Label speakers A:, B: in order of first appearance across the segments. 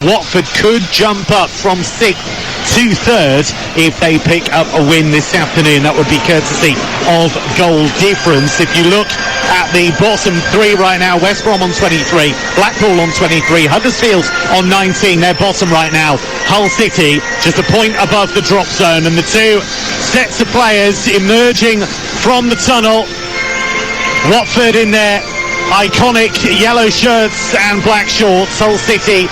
A: Watford could jump up from 6th to 3rd if they pick up a win this afternoon. That would be courtesy of goal difference. If you look at the bottom three right now, West Brom on 23, Blackpool on 23, Huddersfield on 19, they're bottom right now. Hull City just a point above the drop zone, and the two sets of players emerging from the tunnel. Watford in their iconic yellow shirts and black shorts, Hull City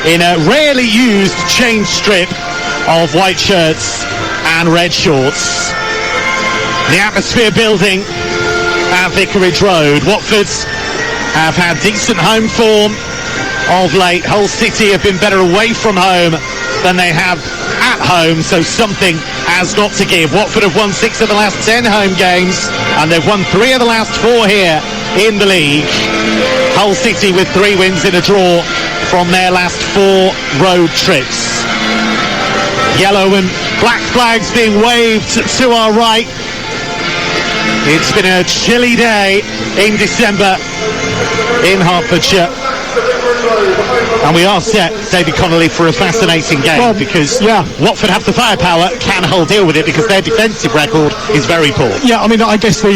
A: in a rarely used change strip of white shirts and red shorts. The atmosphere building at Vicarage Road. Watford have had decent home form of late. Hull City have been better away from home than they have at home, so something has got to give. Watford have won 6 of the last 10 home games, and they've won 3 of the last 4 here in the league. Hull City with 3 wins in a draw from their last 4 road trips. Yellow and black flags being waved to our right. It's been a chilly day in December in Hertfordshire, and we are set, David Connolly, for a fascinating game, because Watford have the firepower. Can Hull deal with it, because their defensive record is very poor?
B: Yeah, I mean, I guess the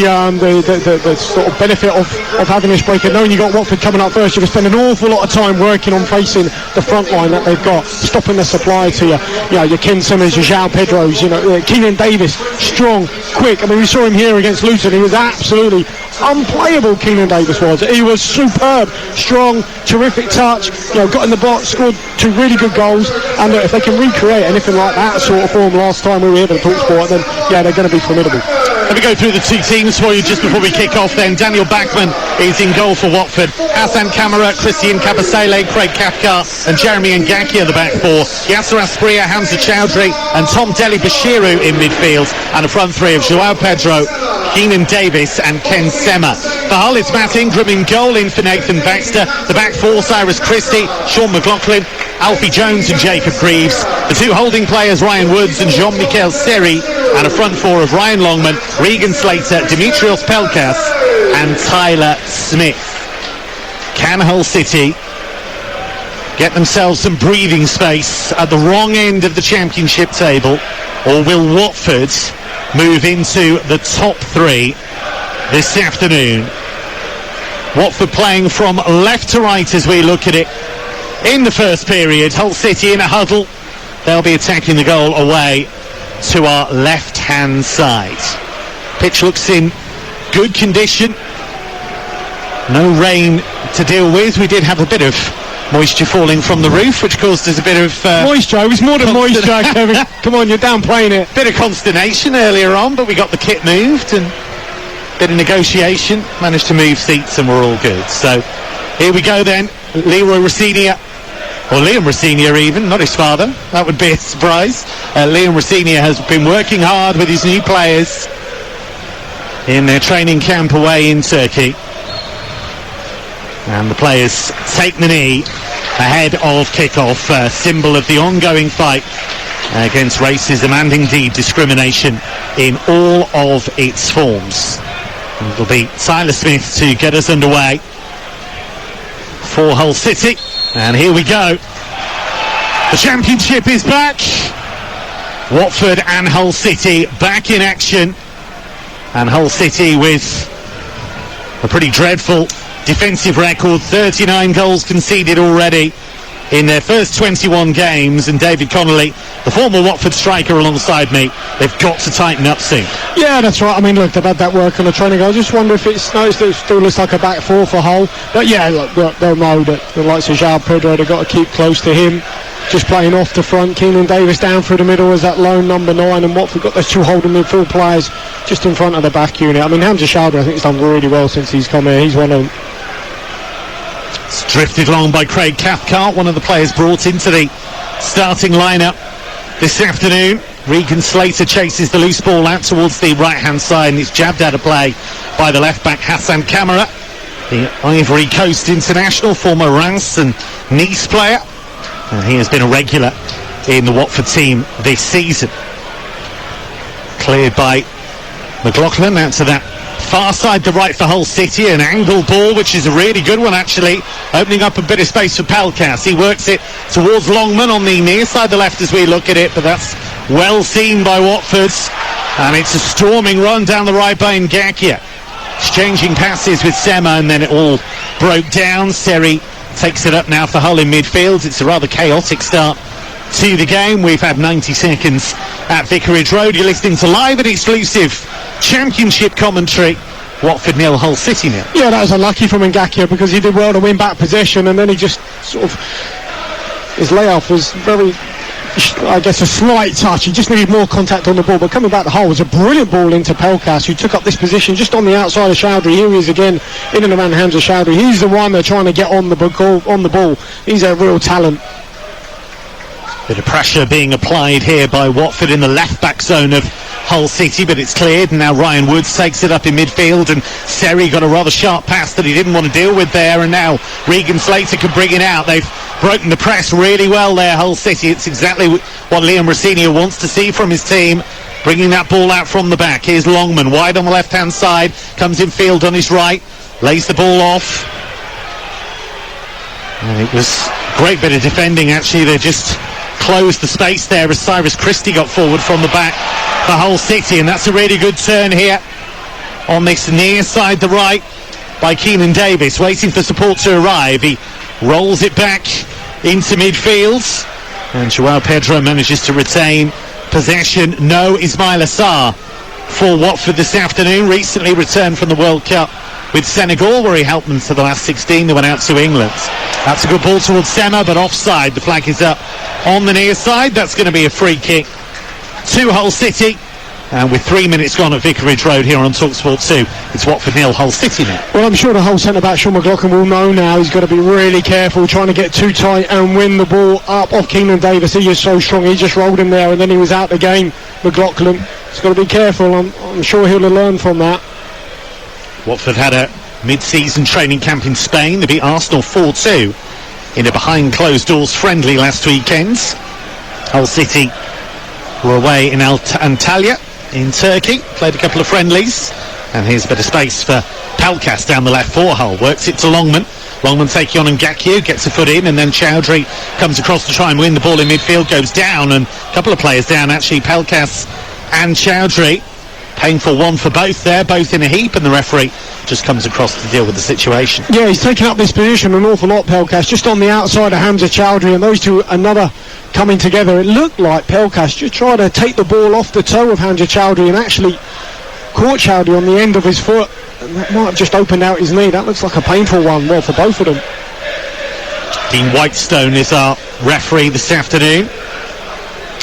B: sort of benefit of having this break, and knowing you got Watford coming up first, you can spend an awful lot of time working on facing the front line that they've got, stopping the supply to you. You know, your Ken Simmons, your João Pedros, you know, Keenan Davis, strong, quick. I mean, we saw him here against Luton. He was absolutely unplayable. Keenan Davis was. He was superb, strong, terrific touch. You know, got in the box, scored 2 really good goals, and if they can recreate anything like that sort of form last time we were here at TalkSport, then they're going to be formidable.
A: Let me go through the 2 teams for you just before we kick off then. Daniel Bachmann is in goal for Watford. Hassan Kamara, Christian Kabasele, Craig Cathcart and Jeremy Ngaki are the back 4. Yasser Asprilla, Hamza Chowdhury and Tom Deli Bashiru in midfield, and a front 3 of João Pedro, Keenan Davis and Ken Sema. For Hull, it's Matt Ingram in goal in for Nathan Baxter. The back 4, Cyrus Christie, Sean McLaughlin, Alfie Jones and Jacob Greaves. The 2 holding players, Ryan Woods and Jean-Michel Seri, and a front 4 of Ryan Longman, Regan Slater, Dimitrios Pelkas and Tyler Smith. Can Hull City get themselves some breathing space at the wrong end of the championship table, or will Watford move into the top 3 this afternoon? Watford playing from left to right as we look at it in the first period. Hull City in a huddle. They'll be attacking the goal away to our left-hand side. Pitch looks in good condition. No rain to deal with. We did have a bit of moisture falling from the roof, which caused us a bit of
B: moisture. It was more than moisture, Kevin. Come on, you're downplaying it.
A: Bit of consternation earlier on, but we got the kit moved and a bit of negotiation. Managed to move seats and we're all good. So here we go then. Leroy Rossignol, or Liam Rossignol even, not his father. That would be a surprise. Liam Rossignol has been working hard with his new players in their training camp away in Turkey. And the players take the knee ahead of kick-off, a symbol of the ongoing fight against racism and indeed discrimination in all of its forms. And it'll be Tyler Smith to get us underway for Hull City. And here we go. The championship is back. Watford and Hull City back in action. And Hull City with a pretty dreadful defensive record, 39 goals conceded already in their first 21 games, and David Connolly, the former Watford striker alongside me, they've got to tighten up soon.
B: Yeah, that's right. I mean, look, they've had that work on the training. I just wonder if it still looks like a back 4 for Hull, but yeah, look, they'll know that the likes of João Pedro, they've got to keep close to him, just playing off the front. Keenan Davis down through the middle as that lone number 9, and Watford got those 2 holding midfield players just in front of the back unit. I mean, Hamza Chowdhury, I think, has done really well since he's come here. He's one of them.
A: It's drifted along by Craig Cathcart, one of the players brought into the starting lineup this afternoon. Regan Slater chases the loose ball out towards the right-hand side, and it's jabbed out of play by the left-back Hassan Kamara, the Ivory Coast international, former Reims and Nice player. And he has been a regular in the Watford team this season. Cleared by McLaughlin out to that Far side to right for Hull City, an angle ball, which is a really good one actually, opening up a bit of space for Pelkas. He works it towards Longman on the near side the left as we look at it, but that's well seen by Watford. And it's a storming run down the right by Ngakia. Exchanging passes with Sema, and then it all broke down. Seri takes it up now for Hull in midfield. It's a rather chaotic start to the game. We've had 90 seconds at Vicarage Road. You're listening to live and exclusive Championship commentary. Watford 0, Hull City 0.
B: Yeah, that was unlucky from Ngakia because he did well to win back possession, and then he just sort of, his layoff was very, I guess, a slight touch. He just needed more contact on the ball, but coming back to Hull was a brilliant ball into Pelkas, who took up this position just on the outside of Chowdhury. Here he is again, in and around Hamza Chowdhury. He's the one they're trying to get on the ball. He's a real talent.
A: Bit of pressure being applied here by Watford in the left-back zone of Hull City, but it's cleared, and now Ryan Woods takes it up in midfield, and Seri got a rather sharp pass that he didn't want to deal with there, and now Regan Slater can bring it out. They've broken the press really well there, Hull City. It's exactly what Liam Rosenior wants to see from his team, bringing that ball out from the back. Here's Longman, wide on the left-hand side, comes in field on his right, lays the ball off, and it was a great bit of defending actually. They just closed the space there as Cyrus Christie got forward from the back for Hull City, and that's a really good turn here on this near side the right by Keenan Davis, waiting for support to arrive. He rolls it back into midfield, and Joao Pedro manages to retain possession. No Ismail Assar for Watford this afternoon, recently returned from the World Cup with Senegal, where he helped them to the last 16. They went out to England. That's a good ball towards Sema, but offside. The flag is up on the near side. That's going to be a free kick to Hull City. And with 3 minutes gone at Vicarage Road here on TalkSport 2, it's Watford 0, Hull City now.
B: Well, I'm sure the whole centre-back, Sean McLaughlin, will know now he's got to be really careful trying to get too tight and win the ball up off Keenan Davis. He is so strong. He just rolled him there, and then he was out the game, McLaughlin. He's got to be careful. I'm sure he'll learn from that.
A: Watford had a mid-season training camp in Spain. They beat Arsenal 4-2 in a behind-closed-doors friendly last weekend. Hull City were away in Antalya in Turkey, played a couple of friendlies, and here's a bit of space for Pelkas down the left for Hull. Works it to Longman. Longman taking on Ngakia, gets a foot in, and then Chowdhury comes across to try and win the ball in midfield, goes down, and a couple of players down actually, Pelkas and Chowdhury. Painful one for both there, both in a heap, and the referee just comes across to deal with the situation.
B: Yeah, he's taken up this position an awful lot, Pelkas, just on the outside of Hamza Chowdhury, and those two, another coming together. It looked like Pelkas just tried to take the ball off the toe of Hamza Chowdhury and actually caught Chowdhury on the end of his foot, and that might have just opened out his knee. That looks like a painful one, well, for both of them.
A: Dean Whitestone is our referee this afternoon.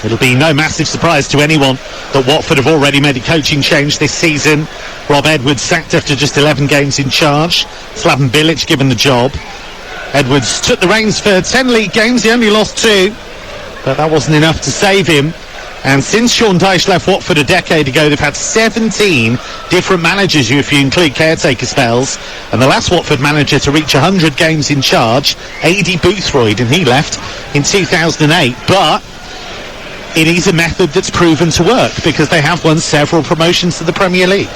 A: It'll be no massive surprise to anyone that Watford have already made a coaching change this season. Rob Edwards sacked after just 11 games in charge. Slaven Bilic given the job. Edwards took the reins for 10 league games. He only lost 2, but that wasn't enough to save him. And since Sean Dyche left Watford a decade ago, they've had 17 different managers, if you include caretaker spells. And the last Watford manager to reach 100 games in charge, A.D. Boothroyd, and he left in 2008. But it is a method that's proven to work because they have won several promotions to the Premier League.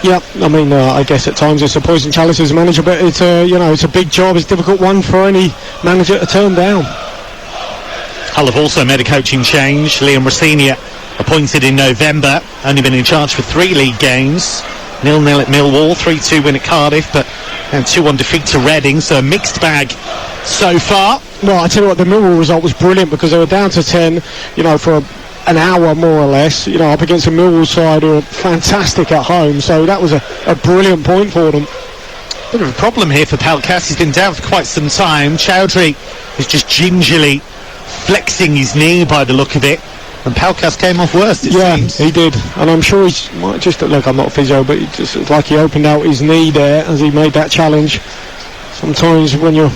B: Yeah, I mean, I guess at times it's a poison chalice as a manager, but it's it's a big job. It's a difficult one for any manager to turn down.
A: Hull have also made a coaching change. Liam Rosenior appointed in November, only been in charge for 3 league games. 0-0 at Millwall, 3-2 win at Cardiff, but and 2-1 defeat to Reading, so a mixed bag so far.
B: Well, I tell you what, the Millwall result was brilliant because they were down to 10, for an hour more or less, up against a Millwall side who are fantastic at home, so that was a brilliant point for them.
A: Bit of a problem here for Pelkas. He's been down for quite some time. Chowdhury is just gingerly flexing his knee by the look of it, and Pelkas came off worst, it seems.
B: Yeah, he did, and I'm sure he might just look, I'm not a physio, but it just looked like he opened out his knee there as he made that challenge. Sometimes when your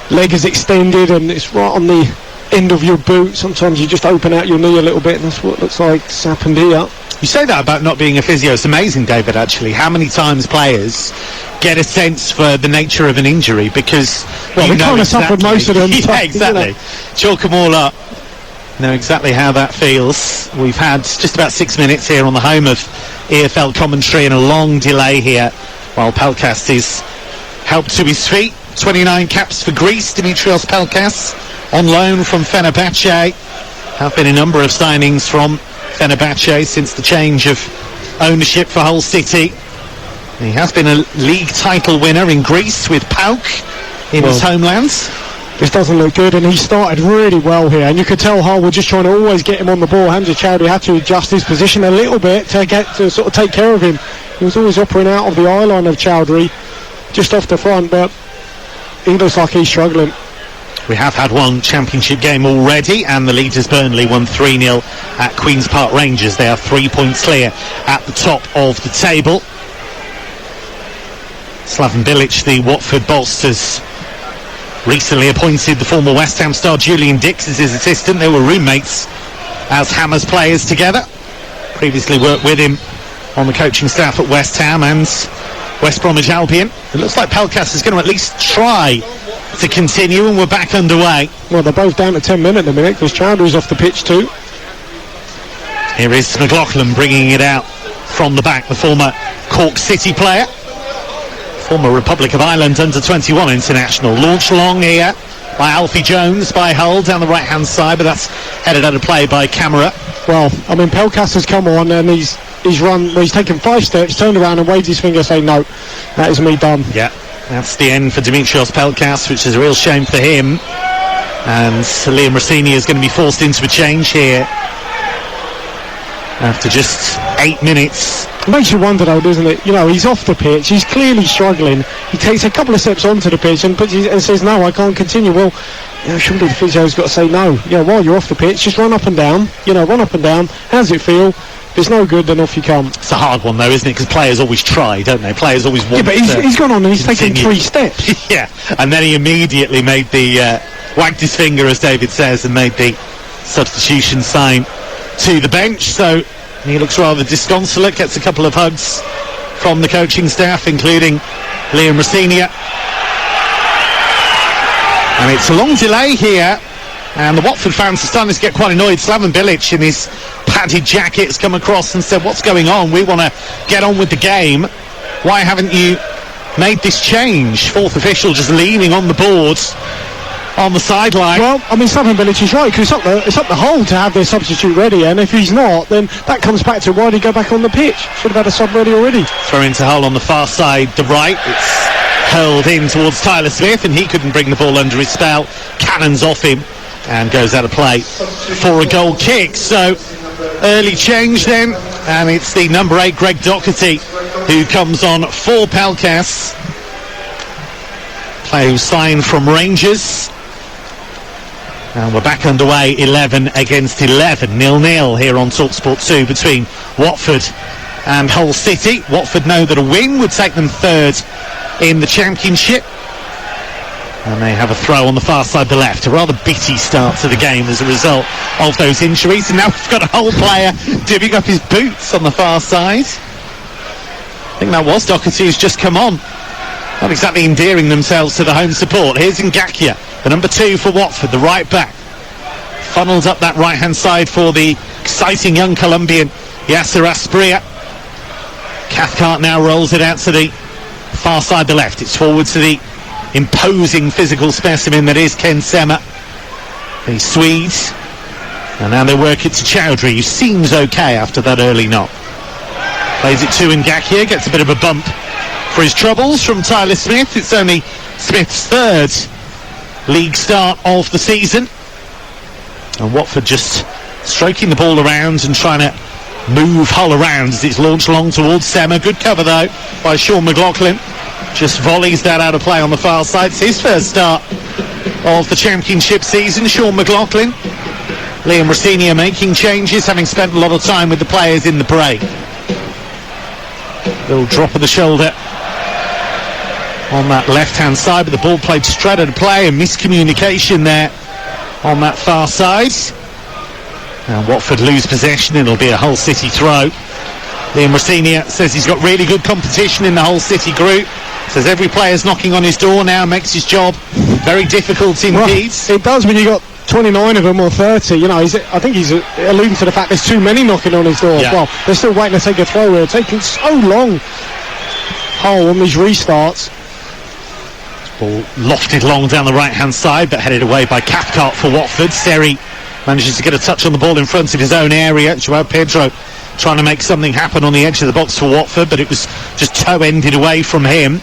B: leg is extended and it's right on the end of your boot, sometimes you just open out your knee a little bit, and that's what looks like it's happened here.
A: You say that about not being a physio. It's amazing, David, actually, how many times players get a sense for the nature of an injury because
B: they kind of suffered most of them.
A: Yeah, exactly. Chalk them all up. Know exactly how that feels. We've had just about 6 minutes here on the home of EFL commentary and a long delay here while Pelkas is helped to his feet. 29 caps for Greece, Dimitrios Pelkas, on loan from Fenerbahce. Have been a number of signings from Fenerbahce since the change of ownership for Hull City. He has been a league title winner in Greece with PAOK in his homeland.
B: This doesn't look good, and he started really well here, and you could tell Hull were just trying to always get him on the ball. Hamza Chowdhury had to adjust his position a little bit to sort of take care of him. He was always operating out of the eye line of Chowdhury, just off the front, but he looks like he's struggling.
A: We have had one championship game already, and the leaders Burnley won 3-0 at Queen's Park Rangers. They are 3 points clear at the top of the table. Slaven Bilic, the Watford boss, has recently appointed the former West Ham star Julian Dix as his assistant. They were roommates as Hammers players together. Previously worked with him on the coaching staff at West Ham and West Bromwich Albion. It looks like Pelkas is going to at least try to continue, and we're back underway.
B: Well, they're both down to 10 men at the minute because Chowdhury's off the pitch too.
A: Here is McLaughlin bringing it out from the back, the former Cork City player, former Republic of Ireland under-21 international. Launched long here by Alfie Jones, by Hull down the right-hand side, but that's headed out of play by Camera.
B: Well, I mean, Pelkas has come on and he's run, well, he's taken 5 steps, turned around and waved his finger saying, no, that is me done.
A: Yeah, that's the end for Dimitrios Pelkas, which is a real shame for him. And Liam Rossini is going to be forced into a change here after just 8 minutes.
B: It makes you wonder though, doesn't it? You know, he's off the pitch, he's clearly struggling. He takes a couple of steps onto the pitch and says, no, I can't continue. Well, you know, surely the physio's got to say no. You know, while you're off the pitch, just run up and down. You know, run up and down. How does it feel? If it's no good, then off you come.
A: It's a hard one though, isn't it? Because players always try, don't they? Players always want to.
B: Yeah, but he's gone on and he's taken 3 steps.
A: Yeah, and then he immediately made the wagged his finger, as David says, and made the substitution sign to the bench. So he looks rather disconsolate, gets a couple of hugs from the coaching staff, including Liam Rossini. And it's a long delay here, and the Watford fans are starting to get quite annoyed. Slaven Bilic in his padded jacket has come across and said, what's going on? We want to get on with the game. Why haven't you made this change? Fourth official just leaning on the boards on the sideline.
B: Well, I mean, Slaven Bilic is right, because it's up the Hull to have their substitute ready, and if he's not, then that comes back to why did he go back on the pitch? Should have had a sub ready already.
A: Throw into Hull on the far side, the right. It's hurled in towards Tyler Smith, and he couldn't bring the ball under his spell. Cannons off him and goes out of play for a goal kick. So early change then, and it's the number 8 Greg Doherty who comes on for Pelkas, player who signed from Rangers. And we're back underway, 11 against 11, 0-0 here on TalkSport 2 between Watford and Hull City. Watford know that a win would take them 3rd in the Championship. And they have a throw on the far side, the left. A rather bitty start to the game as a result of those injuries. And now we've got a Hull player dipping up his boots on the far side. I think that was Doherty who's just come on. Not exactly endearing themselves to the home support. Here's Ngakia, the number 2 for Watford, the right back. Funnels up that right-hand side for the exciting young Colombian Yasser Asprilla. Cathcart now rolls it out to the far side, the left. It's forward to the imposing physical specimen that is Ken Sema, the Swede. And now they work it to Chowdhury, who seems okay after that early knock. Plays it to Ngakia, gets a bit of a bump for his troubles from Tyler Smith. It's only Smith's 3rd league start of the season. And Watford just stroking the ball around and trying to move Hull around as it's launched long towards Sema. Good cover though by Sean McLaughlin. Just volleys that out of play on the far side. It's his first start of the Championship season, Sean McLaughlin. Liam Rossini making changes, having spent a lot of time with the players in the break. Little drop of the shoulder on that left-hand side, but the ball played straight out of play, and miscommunication there on that far side. And Watford lose possession. It'll be a Hull City throw. Liam Rossini says he's got really good competition in the Hull City group. Says every player's knocking on his door now, makes his job very difficult indeed.
B: Well, it does when you got 29 of them or 30, you know, I think he's alluding to the fact there's too many knocking on his door as well. They're still waiting to take a throw. They're taking so long on these restarts.
A: Ball lofted long down the right-hand side, but headed away by Cathcart for Watford. Seri manages to get a touch on the ball in front of his own area. Joao Pedro trying to make something happen on the edge of the box for Watford, but it was just toe-ended away from him.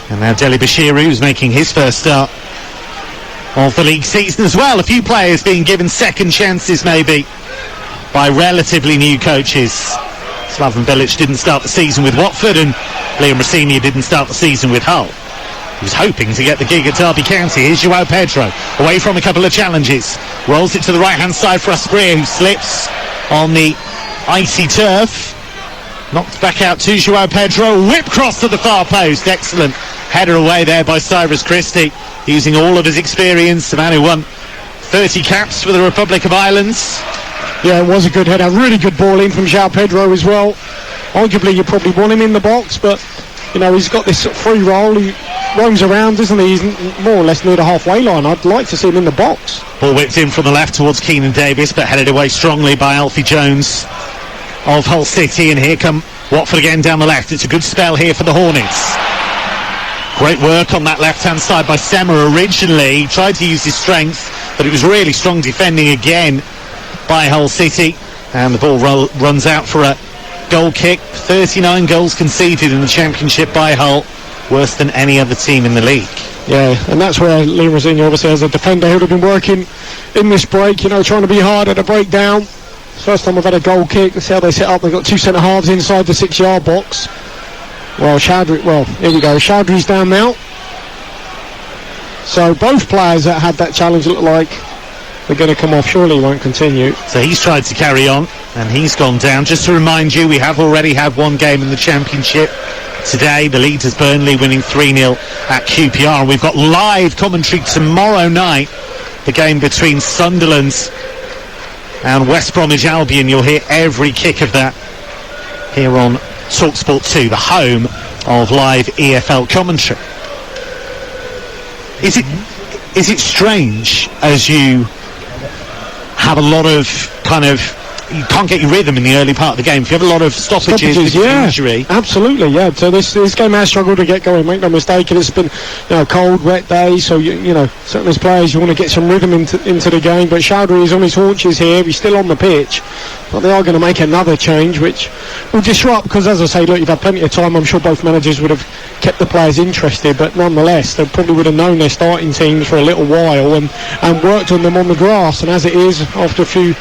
A: And now Deli Bashiru, who's making his first start of the league season as well. A few players being given second chances maybe by relatively new coaches. Slaven Bilic didn't start the season with Watford, and Liam Rosenior didn't start the season with Hull. He was hoping to get the gig at Derby County. Here's Joao Pedro, away from a couple of challenges. Rolls it to the right-hand side for Asprilla, who slips on the icy turf. Knocked back out to Joao Pedro. Whip cross to the far post. Excellent header away there by Cyrus Christie, using all of his experience. The man who won 30 caps for the Republic of Ireland.
B: Yeah, it was a good header. Really good ball in from Joao Pedro as well. Arguably, you probably want him in the box, but, you know, he's got this sort of free roll. He roams around, doesn't he? He's more or less near the halfway line. I'd like to see him in the box.
A: Ball whipped in from the left towards Keenan Davis, but headed away strongly by Alfie Jones of Hull City. And here come Watford again down the left. It's a good spell here for the Hornets. Great work on that left-hand side by Sema originally. He tried to use his strength, but it was really strong defending again by Hull City. And the ball runs out for a goal kick. 39 goals conceded in the Championship by Hull, worse than any other team in the league.
B: Yeah, and that's where Liam Rosenior, obviously, as a defender, who'd have been working in this break, you know, trying to be hard at a breakdown. First time we've had a goal kick. Let's see how they set up. They've got two centre-halves inside the 6-yard box. Well, here we go. Chowdhury's down now. So both players that had that challenge look like they're going to come off. Surely he won't continue.
A: So he's tried to carry on, and he's gone down. Just to remind you, we have already had one game in the Championship today. The lead is Burnley, winning 3-0 at QPR. And we've got live commentary tomorrow night, the game between Sunderland and West Bromwich Albion. You'll hear every kick of that here on TalkSport 2, the home of live EFL commentary. Is it strange, as you have a lot of you can't get your rhythm in the early part of the game if you have a lot of stoppages
B: yeah,
A: injury?
B: Absolutely, yeah. So this game has struggled to get going, make no mistake, and it's been, you know, cold, wet day, so you know, certainly as players you want to get some rhythm into the game. But Chowdhury is on his haunches here. He's still on the pitch, but they are going to make another change which will disrupt, because, as I say, look, you've had plenty of time. I'm sure both managers would have kept the players interested, but nonetheless they probably would have known their starting teams for a little while and worked on them on the grass. And as it is, after a few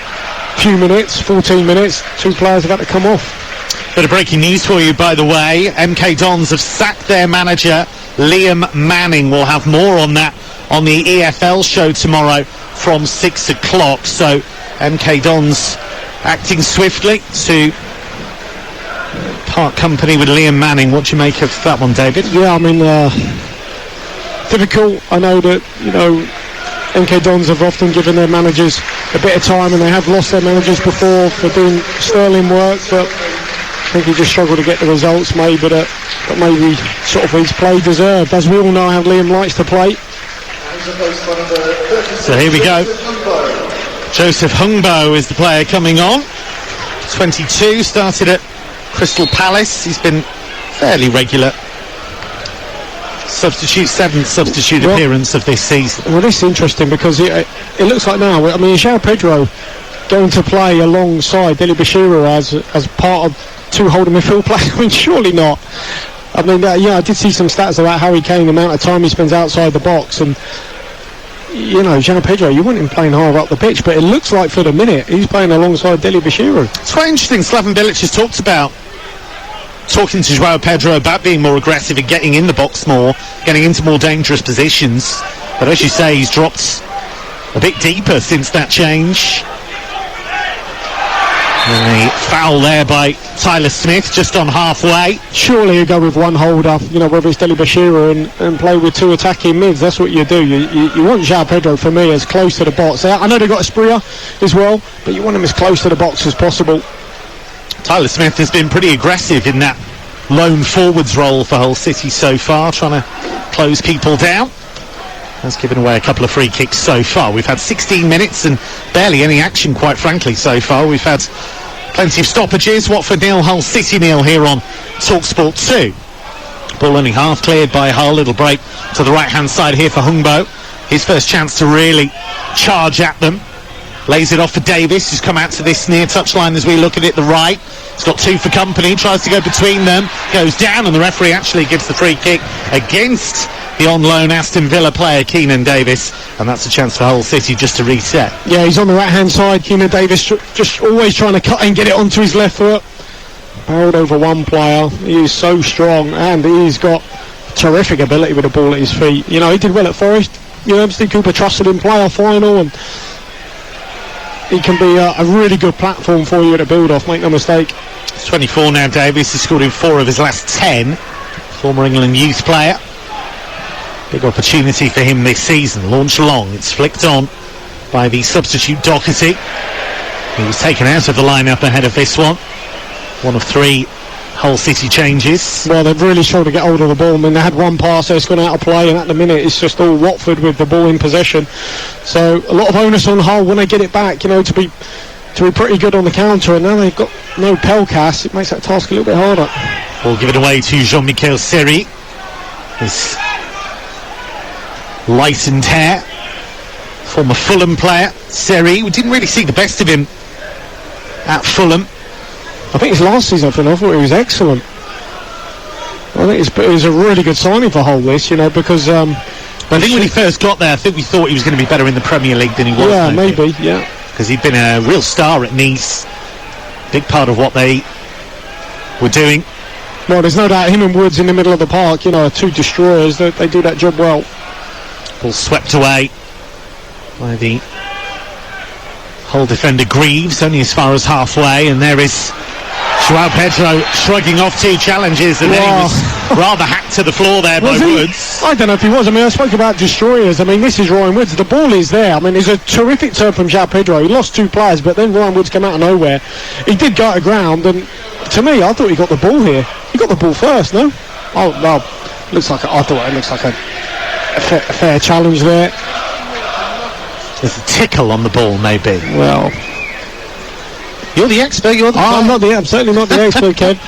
B: minutes, 14 minutes, two players have had to come off.
A: Bit of breaking news for you, by the way. MK Dons have sacked their manager, Liam Manning. We'll have more on that on the EFL show tomorrow from 6 o'clock. So MK Dons acting swiftly to part company with Liam Manning. What do you make of that one, David?
B: Yeah, I mean, difficult. I know that, you know, MK Dons have often given their managers a bit of time, and they have lost their managers before for doing sterling work, but I think he just struggled to get the results maybe that maybe sort of his play deserved, as we all know how Liam likes to play.
A: So here we go. Joseph Hungbo is the player coming on. 22, started at Crystal Palace. He's been fairly regular. Seventh substitute appearance of this season.
B: Well, this is interesting because it looks like now, I mean, Joao Pedro going to play alongside Deli Bashiru as part of two holding midfield players. I mean, surely not. I mean, I did see some stats about Harry Kane, the amount of time he spends outside the box, and, you know, Joao Pedro, you want him playing higher up the pitch, but it looks like for the minute he's playing alongside Deli Bashiru.
A: It's quite interesting. Slaven Bilic has talked about talking to Joao Pedro about being more aggressive and getting in the box more, getting into more dangerous positions. But as you say, he's dropped a bit deeper since that change. And the foul there by Tyler Smith, just on halfway.
B: Surely you go with one holder, you know, whether it's Deli Bashiru and play with two attacking mids. That's what you do. You want Joao Pedro, for me, as close to the box. I know they've got Asprilla as well, but you want him as close to the box as possible.
A: Tyler Smith has been pretty aggressive in that lone forwards role for Hull City so far, trying to close people down. has given away a couple of free kicks so far. We've had 16 minutes and barely any action, quite frankly, so far. We've had plenty of stoppages. Watford 0, Hull City 0 here on TalkSport 2. Ball only half cleared by Hull. Little break to the right-hand side here for Hungbo. His first chance to really charge at them. Lays it off for Davis, who's come out to this near touchline as we look at it, the right. He's got two for company, tries to go between them, goes down, and the referee actually gives the free kick against the on-loan Aston Villa player, Keenan Davis, and that's a chance for Hull City just to reset.
B: Yeah, he's on the right-hand side, Keenan Davis, just always trying to cut and get it onto his left foot. Barreled over one player. He is so strong, and he's got terrific ability with the ball at his feet. You know, he did well at Forest. You know, Steve Cooper trusted him playoff final, and he can be a really good platform for you at a build-off, make no mistake.
A: He's 24 now, Davis. He's scored in 4 of his last 10. Former England youth player. Big opportunity for him this season. Launch long. It's flicked on by the substitute Doherty. He was taken out of the lineup ahead of this one. One of 3 Hull City changes.
B: Well, they've really struggled to get hold of the ball. I mean, they had one pass that's gone out of play, and at the minute it's just all Watford with the ball in possession. So a lot of onus on Hull when they get it back, you know, to be pretty good on the counter. And now they've got no Pelkas. It makes that task a little bit harder.
A: Ball given away to Jean-Michel Seri. This light and hair, former Fulham player. Seri, we didn't really see the best of him at Fulham.
B: I think his last season, I thought he was excellent. I think it was a really good signing for Hull, this, you know, because
A: I think when he first got there, I think we thought he was going to be better in the Premier League than he was.
B: Yeah, maybe, yeah.
A: Because he'd been a real star at Nice. Big part of what they were doing.
B: Well, there's no doubt him and Woods in the middle of the park, you know, 2 destroyers. They do that job well.
A: Ball swept away by the Hull defender Greaves, only as far as halfway, and there is João Pedro shrugging off 2 challenges, and then he was rather hacked to the floor there by Woods.
B: I don't know if he was. I mean, I spoke about destroyers. I mean, this is Ryan Woods. The ball is there. I mean, there's a terrific turn from João Pedro. He lost 2 players, but then Ryan Woods came out of nowhere. He did go to ground, and to me, I thought he got the ball here. He got the ball first, no? Oh, well, I thought it looks like a fair challenge there.
A: There's a tickle on the ball, maybe.
B: Well,
A: you're the expert.
B: I'm certainly not the expert, Ken.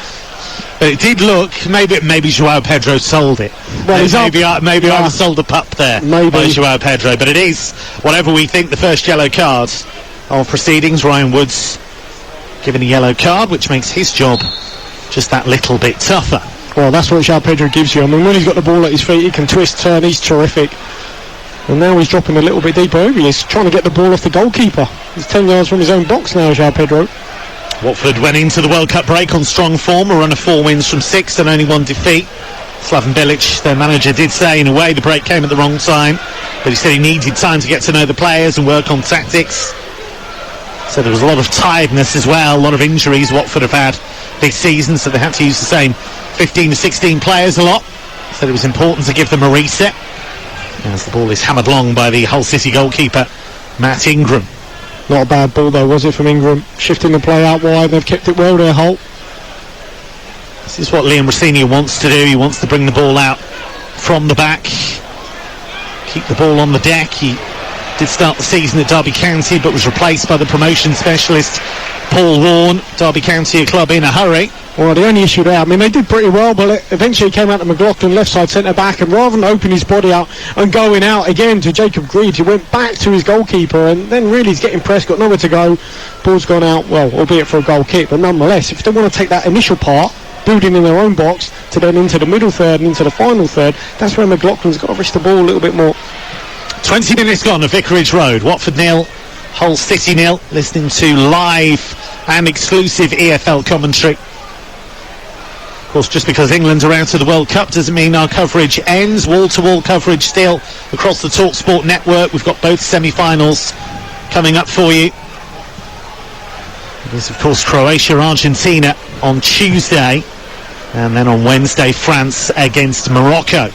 A: But it did look, maybe João Pedro sold it.
B: Well,
A: maybe I was sold a pup there by João Pedro. But it is, whatever we think, the first yellow card of proceedings. Ryan Woods given a yellow card, which makes his job just that little bit tougher.
B: Well, that's what João Pedro gives you. I mean, when he's got the ball at his feet, he can twist, turn. He's terrific. And now he's dropping a little bit deeper. He's trying to get the ball off the goalkeeper. He's 10 yards from his own box now, João Pedro.
A: Watford went into the World Cup break on strong form, a run of 4 wins from 6 and only 1 defeat. Slaven Bilic, their manager, did say in a way the break came at the wrong time, but he said he needed time to get to know the players and work on tactics. So there was a lot of tiredness as well, a lot of injuries Watford have had this season, so they had to use the same 15 to 16 players a lot. So it was important to give them a reset. As the ball is hammered long by the Hull City goalkeeper, Matt Ingram.
B: Not a bad ball though, was it, from Ingram? Shifting the play out wide, they've kept it well there, Hull.
A: This is what Liam Rosenior wants to do. He wants to bring the ball out from the back, keep the ball on the deck. He did start the season at Derby County, but was replaced by the promotion specialist Paul Vaughan. Derby County, a club in a hurry.
B: Well, the only issue there, I mean, they did pretty well, but eventually came out to McLaughlin, left side centre-back, and rather than open his body out and going out again to Jacob Greaves, he went back to his goalkeeper, and then really he's getting pressed, got nowhere to go. Ball's gone out, well, albeit for a goal kick, but nonetheless, if they want to take that initial part, building in their own box, to then into the middle third and into the final third, that's where McLaughlin's got to risk the ball a little bit more.
A: 20 minutes gone at Vicarage Road. Watford 0, Hull City 0. Listening to live and exclusive EFL commentary. Of course, just because England are out of the World Cup doesn't mean our coverage ends. Wall-to-wall coverage still across the TalkSport network. We've got both semi-finals coming up for you. There's, of course, Croatia-Argentina on Tuesday. And then on Wednesday, France against Morocco.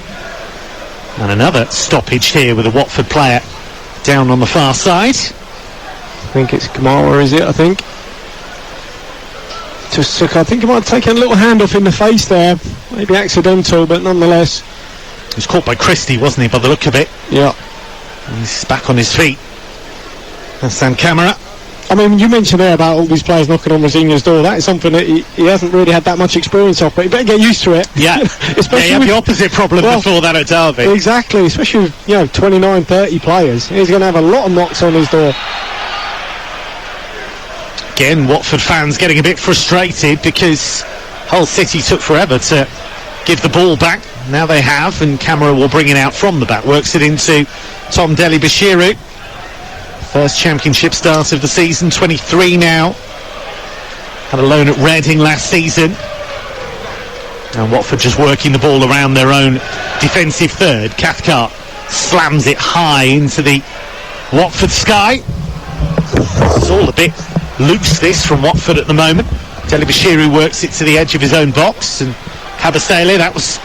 A: And another stoppage here with a Watford player down on the far side.
B: I think it's Kamara, is it? I think he might have taken a little handoff in the face there. Maybe accidental, but nonetheless.
A: He was caught by Christie, wasn't he, by the look of it?
B: Yeah.
A: He's back on his feet. Hassan Kamara.
B: I mean, you mentioned there about all these players knocking on Rosinia's door. That is something that he hasn't really had that much experience of, but he better get used to it.
A: Yeah.
B: Especially
A: he had the opposite problem before that at Derby.
B: Exactly, especially with 29, 30 players. He's going to have a lot of knocks on his door.
A: Again, Watford fans getting a bit frustrated because Hull City took forever to give the ball back. Now they have, and Kamara will bring it out from the back. Works it into Tom Dele-Bashiru. First championship start of the season, 23 now. Had a loan at Reading last season. And Watford just working the ball around their own defensive third. Cathcart slams it high into the Watford sky. It's all a bit loose, this, from Watford at the moment. Dele-Bashiru works it to the edge of his own box, and Kabasele, that was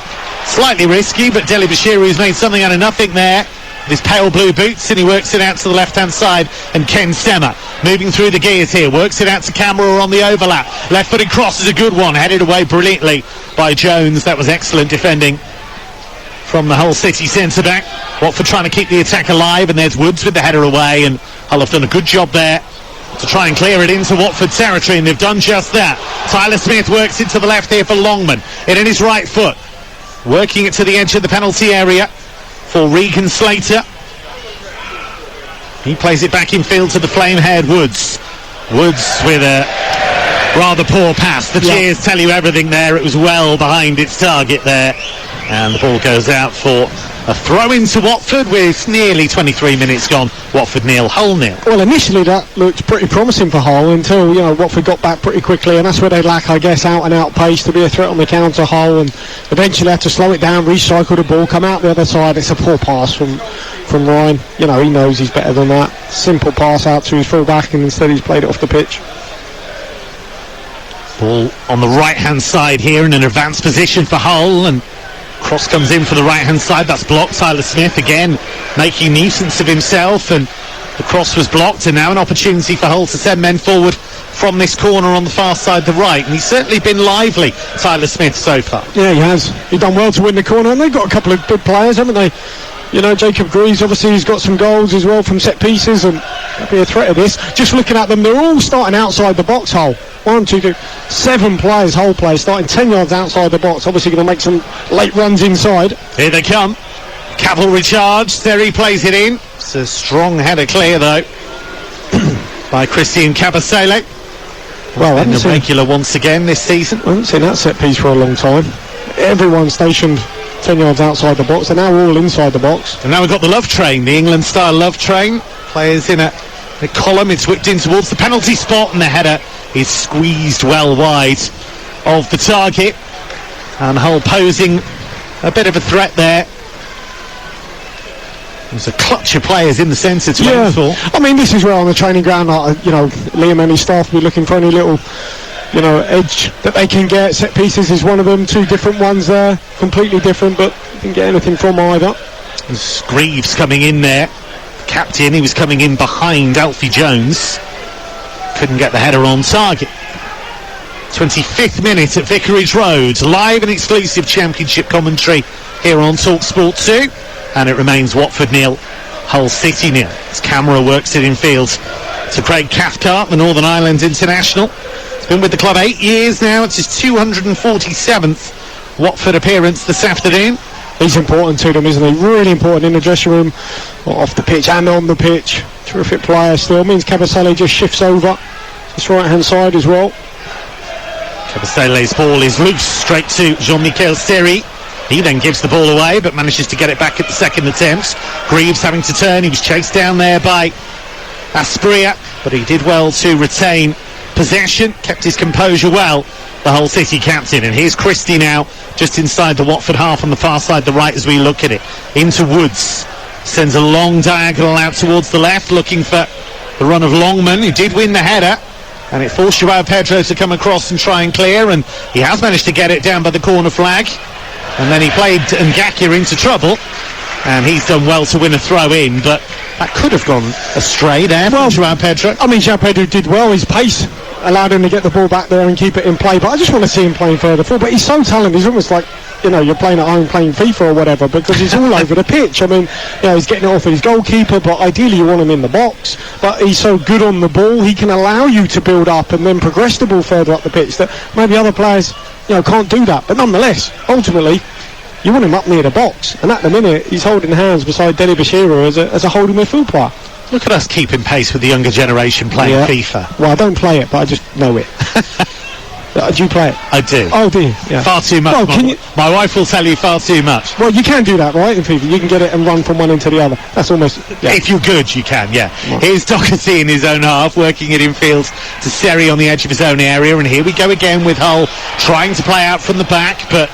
A: slightly risky, but Dele-Bashiru's made something out of nothing there. His pale blue boots, and he works it out to the left-hand side, and Ken Sema moving through the gears here, works it out to Kamara on the overlap. Left-footed cross is a good one, headed away brilliantly by Jones. That was excellent defending from the Hull City centre-back. Watford trying to keep the attack alive, and there's Woods with the header away, and Hull have done a good job there to try and clear it into Watford territory, and they've done just that. Tyler Smith works it to the left here for Longman, it in his right foot, working it to the edge of the penalty area for Regan Slater. He plays it back in field to the flame-haired Woods. Woods with a rather poor pass. The cheers tell you everything there. It was well behind its target there, and the ball goes out for a throw into Watford with nearly 23 minutes gone. Watford 0, Hull 0.
B: Well, initially that looked pretty promising for Hull until Watford got back pretty quickly, and that's where they lack, I guess, out and out pace to be a threat on the counter. Hull, and eventually had to slow it down, recycle the ball, come out the other side. It's a poor pass from Ryan. He knows he's better than that. Simple pass out to his full back, and instead he's played it off the pitch.
A: Ball on the right hand side here in an advanced position for Hull, and cross comes in for the right hand side. That's blocked. Tyler Smith again making nuisance of himself, and the cross was blocked, and now an opportunity for Hull to send men forward from this corner on the far side, the right, and he's certainly been lively, Tyler Smith, so far.
B: Yeah, he has. He's done well to win the corner, and they've got a couple of good players, haven't they? Jacob Greaves, obviously, he's got some goals as well from set pieces, and there'll be a threat of this. Just looking at them, they're all starting outside the box. Hull. 1, 2, 3, 7 players, Hull players, starting 10 yards outside the box. Obviously going to make some late runs inside.
A: Here they come. Cavalry charge. Seri plays it in. It's a strong header clear, though, by Christian Kabasele. Well, been a regular once again this season.
B: I haven't seen that set piece for a long time. Everyone stationed 10 yards outside the box. They're now all inside the box.
A: And now we've got the love train, the England-style love train. Players in a column. It's whipped in towards the penalty spot, and the header is squeezed well wide of the target. And Hull posing a bit of a threat there. There's a clutch of players in the centre to aim for.
B: I mean, this is where on the training ground, Liam and his staff will be looking for any little edge that they can get. Set pieces is one of them. 2 different ones there, completely different, but you can get anything from either.
A: There's Greaves coming in there. Captain, he was coming in behind Alfie Jones. Couldn't get the header on target. 25th minute at Vicarage Road. Live and exclusive championship commentary here on TalkSport 2. And it remains Watford 0, Hull City 0. As Kamara works it in field to Craig Cathcart, the Northern Ireland international. He's been with the club 8 years now. It's his 247th Watford appearance this afternoon.
B: He's important to them, isn't he? Really important in the dressing room, off the pitch and on the pitch. Terrific player still. Means Kabasele just shifts over his right hand side as well.
A: Kabasele's ball is loose straight to Jean-Michel Seri. He then gives the ball away, but manages to get it back at the second attempt. Greaves having to turn. He was chased down there by Aspria, but he did well to retain possession, kept his composure well, the Hull City captain. And here's Christie now, just inside the Watford half on the far side, the right, as we look at it. Into Woods. Sends a long diagonal out towards the left, looking for the run of Longman, who did win the header. And it forced Joao Pedro to come across and try and clear, and he has managed to get it down by the corner flag. And then he played Ngakia into trouble, and he's done well to win a throw in, but that could have gone astray there from Joao Pedro.
B: I mean, Joao Pedro did well. His pace allowed him to get the ball back there and keep it in play, but I just want to see him playing further forward. But he's so talented. He's almost like you're playing at home, playing FIFA or whatever, because he's all over the pitch. I mean, he's getting it off his goalkeeper, but ideally you want him in the box. But he's so good on the ball, he can allow you to build up and then progress the ball further up the pitch that maybe other players, can't do that. But nonetheless, ultimately, you want him up near the box, and at the minute he's holding hands beside Deli Bashira as a holding midfield player.
A: Look at us keeping pace with the younger generation playing FIFA.
B: Well, I don't play it, but I just know it. Do you play it?
A: I do.
B: Oh, do you? Yeah.
A: Far too much.
B: Well,
A: my wife will tell you far too much.
B: Well, you can do that, right, in FIFA? You can get it and run from one end to the other. That's almost... Yeah.
A: If you're good, you can, yeah. Right. Here's Doherty in his own half, working it in field to Seri on the edge of his own area, and here we go again with Hull trying to play out from the back, but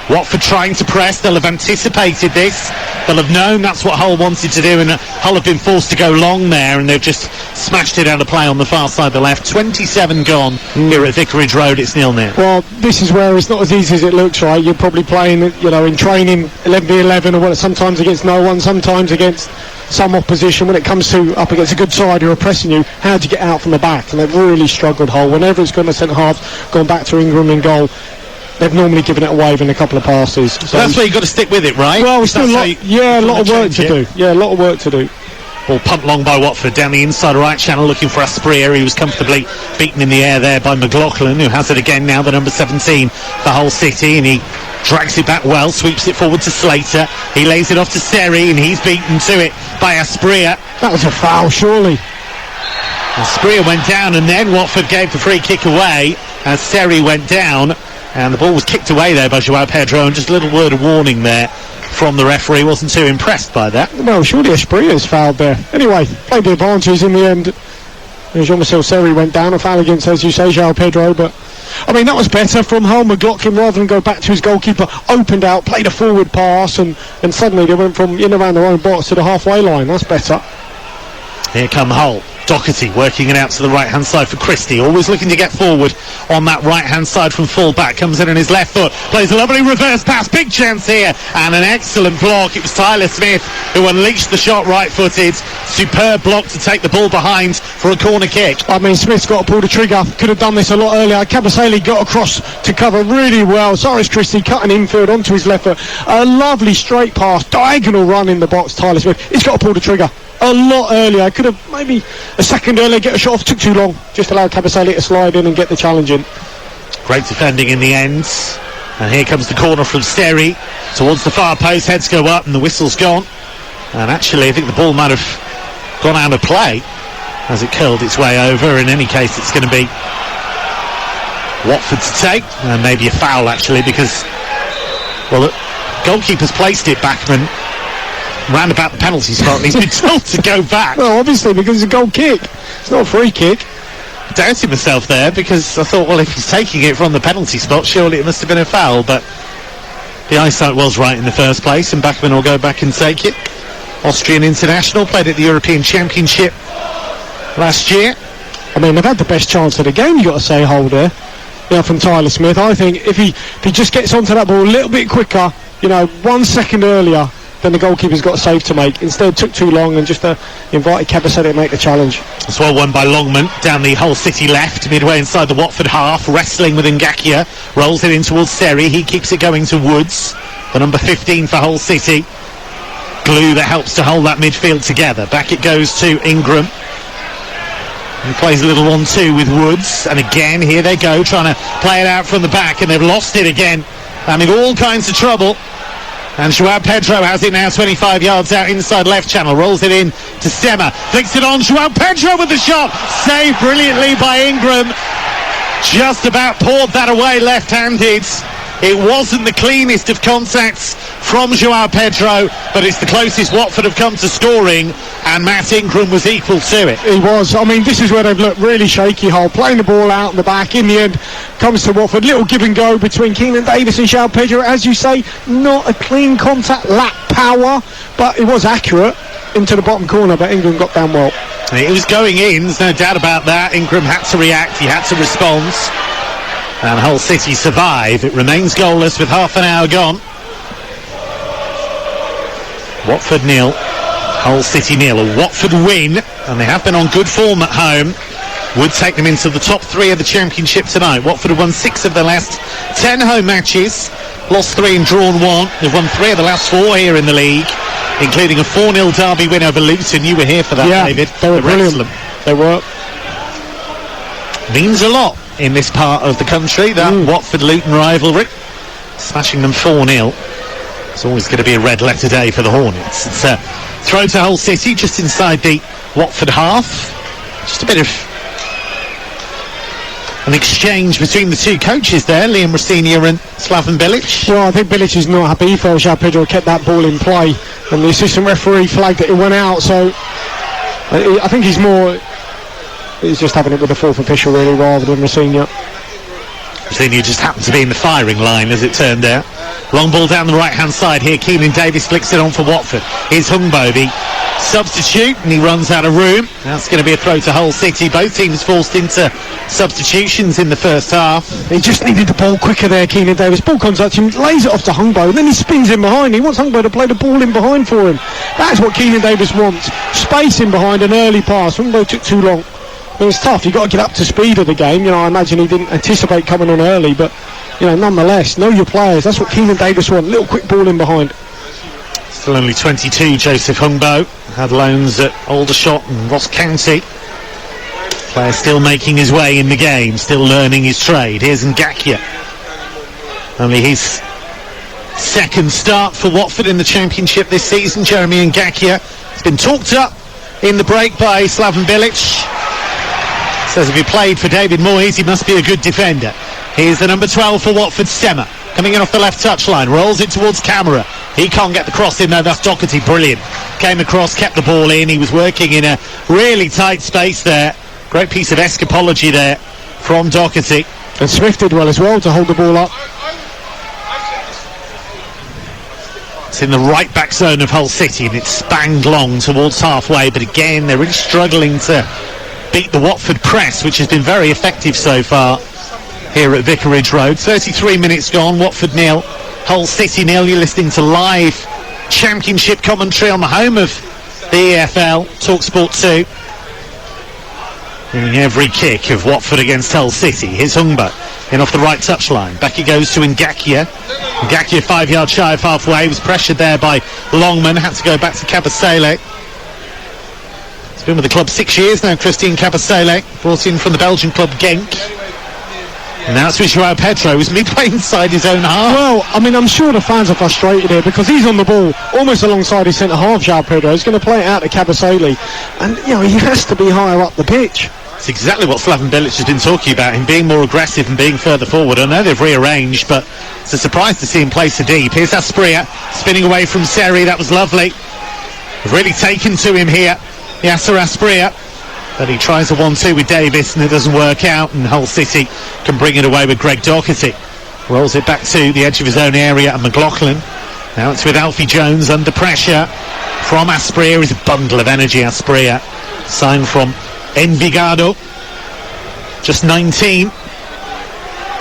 A: Watford trying to press. They'll have anticipated this. They'll have known that's what Hull wanted to do, and Hull have been forced to go long there, and they've just smashed it out of play on the far side of the left. 27 gone here at Vicarage Road. It's 0-0.
B: Well, this is where it's not as easy as it looks, right? You're probably playing, in training 11v11 or what, sometimes against no one, sometimes against some opposition. When it comes to up against a good side who are pressing you, how do you get out from the back? And they've really struggled, Hull. Whenever it's gone to centre half, gone back to Ingram in goal, they've normally given it away in a couple of passes. So
A: that's where you've got to stick with it, right?
B: Well, it's still a lot of work to do. Yeah, a lot of work to do.
A: Ball pumped long by Watford down the inside right channel, looking for Asprilla. He was comfortably beaten in the air there by McLaughlin, who has it again now, the number 17 for Hull City, and he drags it back well, sweeps it forward to Slater. He lays it off to Seri, and he's beaten to it by Asprilla.
B: That was a foul, surely.
A: Asprilla went down, and then Watford gave the free kick away as Seri went down. And the ball was kicked away there by Joao Pedro, and just a little word of warning there from the referee. Wasn't too impressed by that.
B: Well, surely Asprilla's fouled there. Anyway, played the advantage in the end. Jean-Michel Seri went down, a foul against, as you say, Joao Pedro, but I mean, that was better from Hull. McLaughlin, rather than go back to his goalkeeper, opened out, played a forward pass, and suddenly they went from in around their own box to the halfway line. That's better.
A: Here come Hull. Doherty working it out to the right-hand side for Christie, always looking to get forward on that right-hand side from full-back. Comes in on his left foot, plays a lovely reverse pass, big chance here, and an excellent block. It was Tyler Smith who unleashed the shot right-footed. Superb block to take the ball behind for a corner kick.
B: I mean, Smith's got to pull the trigger. Could have done this a lot earlier. Kabasele got across to cover really well. Cyrus Christie cutting infield onto his left foot. A lovely straight pass, diagonal run in the box. Tyler Smith, he's got to pull the trigger a lot earlier. Could have maybe a second earlier, get a shot off. Took too long. Just allowed Kabasele to slide in and get the challenge in.
A: Great defending in the end. And here comes the corner from Seri towards the far post. Heads go up and the whistle's gone. And actually, I think the ball might have gone out of play as it curled its way over. In any case, it's going to be Watford to take. And maybe a foul, actually, because, well, the goalkeeper's placed it, Backman, round about the penalty spot, and he's been told to go back.
B: Well, obviously, because it's a goal kick. It's not a free kick.
A: Doubted myself there, because I thought, well, if he's taking it from the penalty spot, surely it must have been a foul, but the eyesight was right in the first place, and Backman will go back and take it. Austrian international, played at the European Championship last year.
B: I mean, they've had the best chance of the game, you've got to say, Holder, from Tyler Smith. I think if he just gets onto that ball a little bit quicker, 1 second earlier, then the goalkeeper's got a save to make. Instead, took too long and just invited Kabasele to make the challenge.
A: It's well won by Longman down the Hull City left, midway inside the Watford half, wrestling with Ngakia, rolls it in towards Seri. He keeps it going to Woods, the number 15 for Hull City. Glue that helps to hold that midfield together. Back it goes to Ingram. He plays a little 1-2 with Woods, and again, here they go, trying to play it out from the back, and they've lost it again. I'm in all kinds of trouble. And Joao Pedro has it now 25 yards out inside left channel. Rolls it in to Sema. Flicks it on. Joao Pedro with the shot. Saved brilliantly by Ingram. Just about poured that away left-handed. It wasn't the cleanest of contacts from Joao Pedro, but it's the closest Watford have come to scoring, and Matt Ingram was equal to it.
B: He was. I mean, this is where they've looked really shaky, Hull, playing the ball out in the back. In the end, comes to Watford. Little give and go between Keenan Davis and Joao Pedro. As you say, not a clean contact, lacked power, but it was accurate into the bottom corner, but Ingram got down well.
A: It was going in, there's no doubt about that. Ingram had to react, he had to respond. And Hull City survive. It remains goalless with half an hour gone. Watford 0, Hull City 0. A Watford win, and they have been on good form at home, would take them into the top 3 of the Championship tonight. Watford have won 6 of their last 10 home matches. lost 3 and drawn 1. They've won 3 of the last 4 here in the league, including a 4-0 derby win over Luton. You were here for that, David.
B: They were brilliant.
A: Excellent.
B: They were.
A: Means a lot in this part of the country, that Watford-Luton rivalry. Smashing them 4-0. It's always going to be a red letter day for the Hornets. It's a throw to Hull City just inside the Watford half. Just a bit of an exchange between the two coaches there, Liam Rosenior and Slaven Bilic.
B: Well, I think Bilic is not happy. He felt João Pedro kept that ball in play, and the assistant referee flagged that it went out. So I think he's just having it with the fourth official really, rather than Rosenior.
A: Rosenior just happened to be in the firing line, as it turned out. Long ball down the right-hand side here. Keenan Davis flicks it on for Watford. Here's Hungbo, the substitute, and he runs out of room. That's going to be a throw to Hull City. Both teams forced into substitutions in the first half.
B: He just needed the ball quicker there, Keenan Davis. Ball comes up to him, lays it off to Hungbo, and then he spins in behind. He wants Hungbo to play the ball in behind for him. That's what Keenan Davis wants. Space in behind, an early pass. Hungbo took too long. It was tough. You've got to get up to speed of the game. I imagine he didn't anticipate coming on early, but nonetheless, know your players. That's what Keenan Davis wants. Little quick ball in behind.
A: Still only 22, Joseph Hungbo. Had loans at Aldershot and Ross County. Player still making his way in the game, still learning his trade. Here's Ngakia. Only his second start for Watford in the Championship this season. Jeremy Ngakia has been talked up in the break by Slaven Bilic. Says if he played for David Moyes, he must be a good defender. Here's the number 12 for Watford, Stemmer. Coming in off the left touchline, rolls it towards camera. He can't get the cross in though, that's Doherty, brilliant. Came across, kept the ball in, he was working in a really tight space there. Great piece of escapology there from Doherty.
B: And Smith did well as well to hold the ball up.
A: It's in the right back zone of Hull City and it's banged long towards halfway, but again they're really struggling to beat the Watford press, which has been very effective so far here at Vicarage Road. 33 minutes gone, Watford 0, Hull City 0. You're listening to live Championship commentary on the home of the EFL, TalkSport 2. Winning every kick of Watford against Hull City. Here's Hungbo in off the right touchline. Back he goes to Ngakia. Ngakia 5 yards shy of halfway, was pressured there by Longman, had to go back to Kabasele. He's been with the club 6 years now, Christian Kabasele, brought in from the Belgian club Genk. And now it's with João Pedro, who's midway inside his own half.
B: Well, I'm sure the fans are frustrated here because he's on the ball almost alongside his centre-half, João Pedro. He's going to play it out to Kabasele. And, he has to be higher up the pitch.
A: It's exactly what Slaven Bilic has been talking about, him being more aggressive and being further forward. I know they've rearranged, but it's a surprise to see him play so deep. Here's Asprilla, spinning away from Seri. That was lovely. They've really taken to him here. Yasser Asprilla, but he tries a 1-2 with Davis and it doesn't work out, and Hull City can bring it away with Greg Doherty. Rolls it back to the edge of his own area and McLaughlin. Now it's with Alfie Jones under pressure from Asprilla. He's a bundle of energy, Asprilla, signed from Envigado, just 19.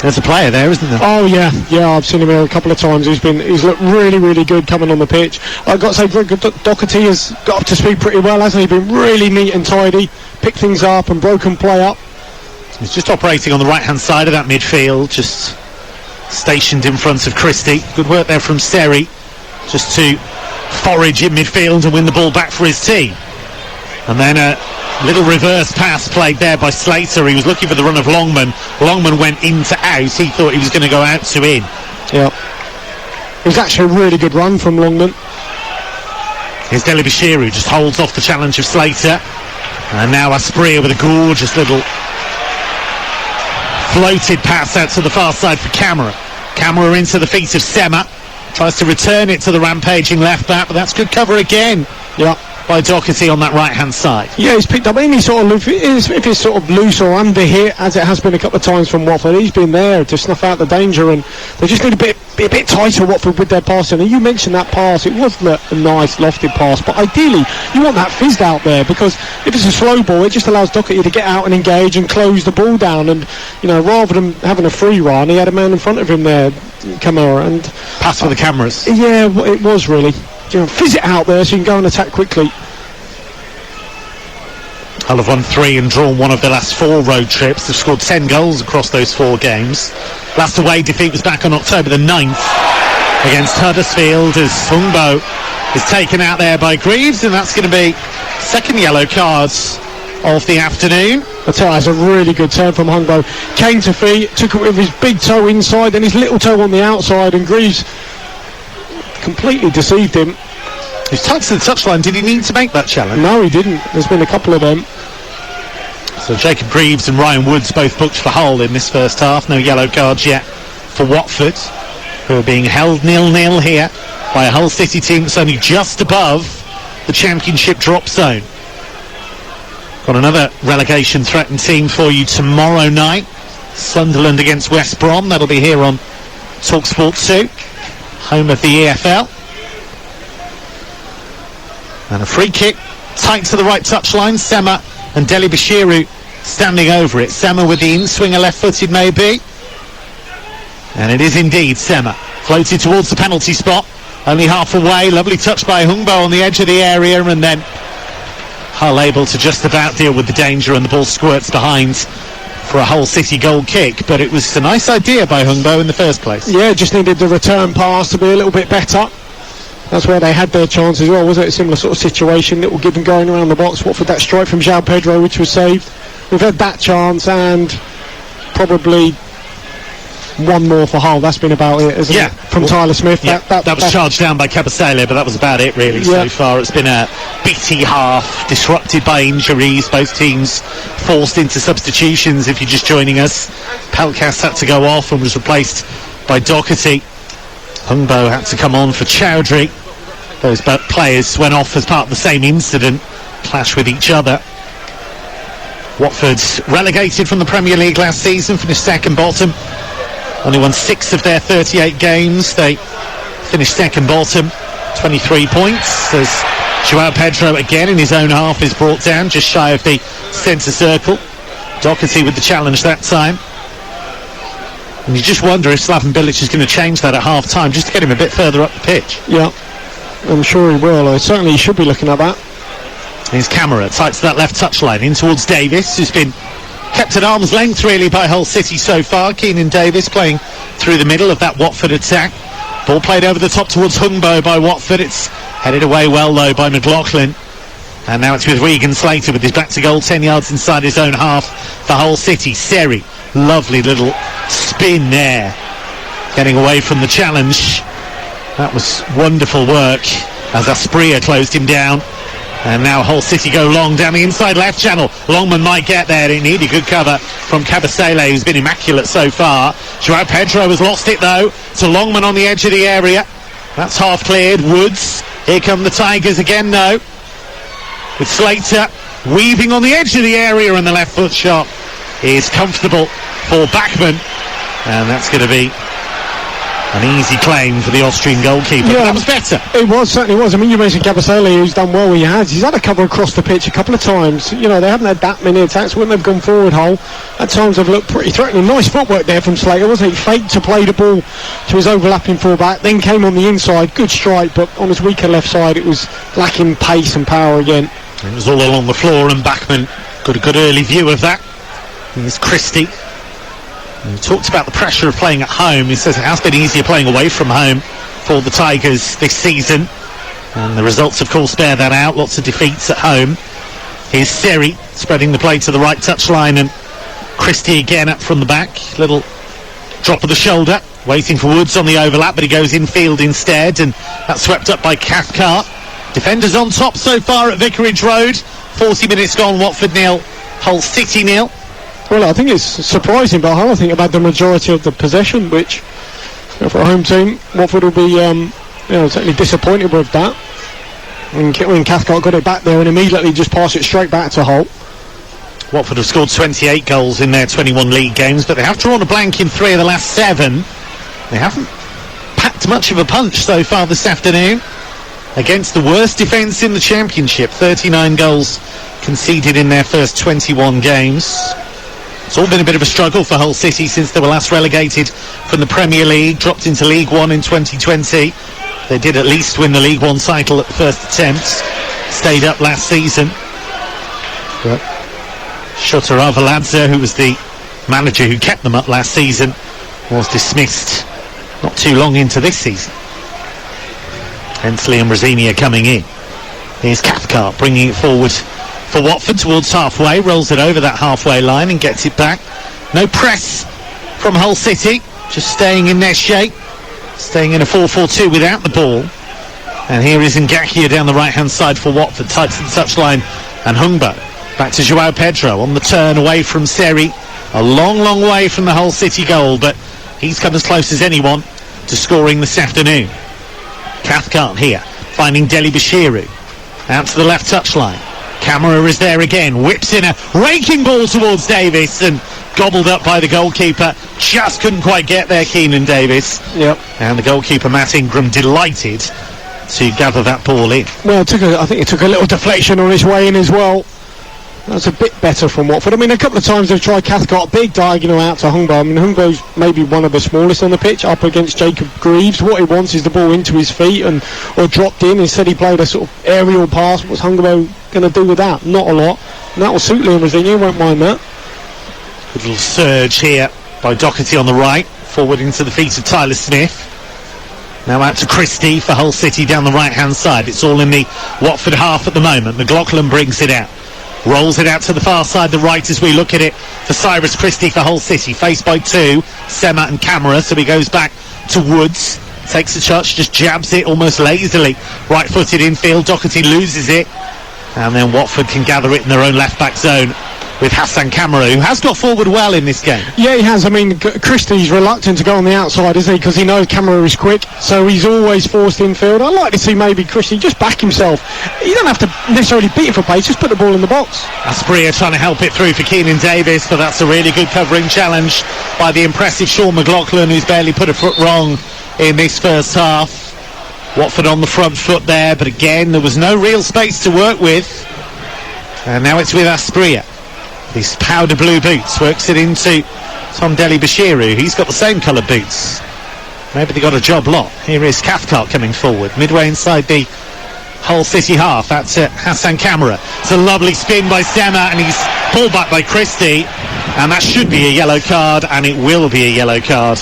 A: There's a player there, isn't there?
B: Oh yeah, I've seen him here a couple of times. He's looked really, really good coming on the pitch. I've got to say, Doherty has got up to speed pretty well, hasn't he? Been really neat and tidy, picked things up and broken play up.
A: He's just operating on the right-hand side of that midfield, just stationed in front of Christie. Good work there from Seri, just to forage in midfield and win the ball back for his team. And then a little reverse pass played there by Slater. He was looking for the run of Longman. Longman went in to out. He thought he was going to go out to in.
B: Yeah. It was actually a really good run from Longman.
A: Here's Dele-Bashiru, who just holds off the challenge of Slater. And now Asprilla with a gorgeous little floated pass out to the far side for Camera. Camera into the feet of Sema. Tries to return it to the rampaging left back, but that's good cover again.
B: Yeah.
A: By Doherty on that right-hand side.
B: Yeah, he's picked up any sort of if it's sort of loose or under hit, as it has been a couple of times from Watford. He's been there to snuff out the danger, and they just need be a bit tighter, Watford, with their passing. And you mentioned that pass; it wasn't a nice lofted pass, but ideally you want that fizzed out there, because if it's a slow ball, it just allows Doherty to get out and engage and close the ball down. And rather than having a free run, he had a man in front of him there, Camara, and
A: pass for the cameras.
B: Yeah, it was really. Fizz it out there so you can go and attack quickly.
A: Hull have won 3 and drawn 1 of the last 4 road trips. They've scored 10 goals across those 4 games. Last away defeat was back on October the 9th against Huddersfield as Hungbo is taken out there by Greaves, and that's going to be second yellow cards of the afternoon.
B: I tell you, that's a really good turn from Hungbo. Came to feet, took it with his big toe inside and his little toe on the outside, and Greaves completely deceived him.
A: He's touched the touchline. Did he need to make that challenge?
B: No, he didn't. There's been a couple of them.
A: So Jacob Greaves and Ryan Woods both booked for Hull in this first half. No yellow cards yet for Watford, who are being held 0-0 here by a Hull City team that's only just above the Championship drop zone. Got another relegation threatened team for you tomorrow night. Sunderland against West Brom. That'll be here on TalkSport 2, home of the EFL. And a free kick, tight to the right touchline. Sema and Deli Bashiru standing over it. Sema with the in-swinger left-footed maybe. And it is indeed Sema. Floated towards the penalty spot. Only half away. Lovely touch by Hungbo on the edge of the area. And then Hull able to just about deal with the danger, and the ball squirts behind for a Hull City goal kick. But it was a nice idea by Hungbo in the first place.
B: Yeah, just needed the return pass to be a little bit better. That's where they had their chance as well, was it? A similar sort of situation, little give and going around the box. Watford, that strike from João Pedro, which was saved. We've had that chance, and probably one more for Hull. That's been about it, isn't it? From Tyler Smith.
A: Yeah, that was charged down by Cabasele, but that was about it really so far. It's been a bitty half, disrupted by injuries. Both teams forced into substitutions. If you're just joining us, Pelkas had to go off and was replaced by Doherty. Hungbo had to come on for Chowdhury. Those players went off as part of the same incident, clash with each other. Watford relegated from the Premier League last season, finished second bottom. Only won 6 of their 38 games. They finished second bottom, 23 points. As João Pedro again in his own half is brought down, just shy of the centre circle. Doherty with the challenge that time. And you just wonder if Slaven Bilic is going to change that at half-time, just to get him a bit further up the pitch.
B: Yeah, I'm sure he will. Certainly he should be looking at that.
A: His camera tight to that left touchline, in towards Davis, who's been kept at arm's length really by Hull City so far. Keenan Davis playing through the middle of that Watford attack. Ball played over the top towards Hungbo by Watford. It's headed away well though by McLaughlin. And now it's with Regan Slater with his back to goal, 10 yards inside his own half for Hull City. Seri, lovely little spin there, getting away from the challenge. That was wonderful work as Asprilla closed him down. And now Hull City go long down the inside left channel. Longman might get there. He needed good cover from Cabasele, who's been immaculate so far. João Pedro has lost it though to Longman on the edge of the area. That's half cleared. Woods, here come the Tigers again though, with Slater weaving on the edge of the area, and the left foot shot is comfortable for Bachmann, and that's going to be an easy claim for the Austrian goalkeeper. Yeah, that was better.
B: It was, certainly was. I mean, you mentioned Cabasele, who's done well where he has. He's had a cover across the pitch a couple of times. You know, they haven't had that many attacks when they've gone forward, Hull. At times they've looked pretty threatening. Nice footwork there from Slater, wasn't it? He faked to play the ball to his overlapping fullback, then came on the inside. Good strike, but on his weaker left side it was lacking pace and power again.
A: It was all along the floor, and Bachmann got a good early view of that. Here's Christie. He talked about the pressure of playing at home. He says it has been easier playing away from home for the Tigers this season, and the results of course bear that out. Lots of defeats at home. Here's Seri spreading the play to the right touchline, and Christie again up from the back. Little drop of the shoulder, waiting for Woods on the overlap, but he goes infield instead, and that's swept up by Cathcart. Defenders on top so far at Vicarage Road. 40 minutes gone, Watford 0, Hull City 0.
B: Well, I think it's surprising, but I think about the majority of the possession, which, you know, for a home team, Watford will be certainly disappointed with that. When Cathcart got it back there and immediately just passed it straight back to Hull.
A: Watford have scored 28 goals in their 21 league games, but they have drawn a blank in 3 of the last 7. They haven't packed much of a punch so far this afternoon against the worst defence in the Championship. 39 goals conceded in their first 21 games. It's all been a bit of a struggle for Hull City since they were last relegated from the Premier League, dropped into League One in 2020. They did at least win the League One title at the first attempt, stayed up last season. But Shutter Avaladze, who was the manager who kept them up last season, was dismissed not too long into this season. Hensley and Rosinia coming in. Here's Cathcart bringing it forward for Watford towards halfway, rolls it over that halfway line and gets it back. No press from Hull City, just staying in their shape, staying in a 4-4-2 without the ball. And here is Ngakia down the right-hand side for Watford, tight to the touchline, and Hungbo. Back to Joao Pedro on the turn away from Seri. A long, long way from the Hull City goal, but he's come as close as anyone to scoring this afternoon. Cathcart here, finding Deli Bashiru. Out to the left touchline. Camera is there again, whips in a raking ball towards Davis and gobbled up by the goalkeeper. Just couldn't quite get there, Keenan Davis.
B: Yep.
A: And the goalkeeper, Matt Ingram, delighted to gather that ball in.
B: Well, I think it took a little deflection on his way in as well. That's a bit better from Watford. I mean, a couple of times they've tried Cathcart, big diagonal out to Hungbo. I mean, Hungbo's maybe one of the smallest on the pitch, up against Jacob Greaves. What he wants is the ball into his feet or dropped in. Instead he played a sort of aerial pass. What's Hungbo going to do with that? Not a lot. And that will suit Liam Rosinia, won't mind that.
A: Good little surge here by Doherty on the right, forward into the feet of Tyler Smith. Now out to Christie for Hull City down the right-hand side. It's all in the Watford half at the moment. McLaughlin brings it out. Rolls it out to the far side, the right, as we look at it for Cyrus Christie for Hull City. Faced by two, Sema and Camera, so he goes back to Woods. Takes a touch, just jabs it almost lazily. Right-footed infield, Doherty loses it. And then Watford can gather it in their own left-back zone with Hassan Camara, who has got forward well in this game.
B: Yeah, he has. I mean, Christie's reluctant to go on the outside, isn't he? Because he knows Camara is quick, so he's always forced infield. I'd like to see maybe Christie just back himself. You don't have to necessarily beat him for pace, just put the ball in the box.
A: Aspria trying to help it through for Keenan Davis, but that's a really good covering challenge by the impressive Sean McLaughlin, who's barely put a foot wrong in this first half. Watford on the front foot there, but again, there was no real space to work with. And now it's with Aspria. These powder blue boots, works it into Tom Deli Bashiru. He's got the same colour boots. Maybe they got a job lot. Here is Cathcart coming forward, midway inside the Hull City half. That's Hassan Camara. It's a lovely spin by Sema, and he's pulled back by Christie. And that should be a yellow card, and it will be a yellow card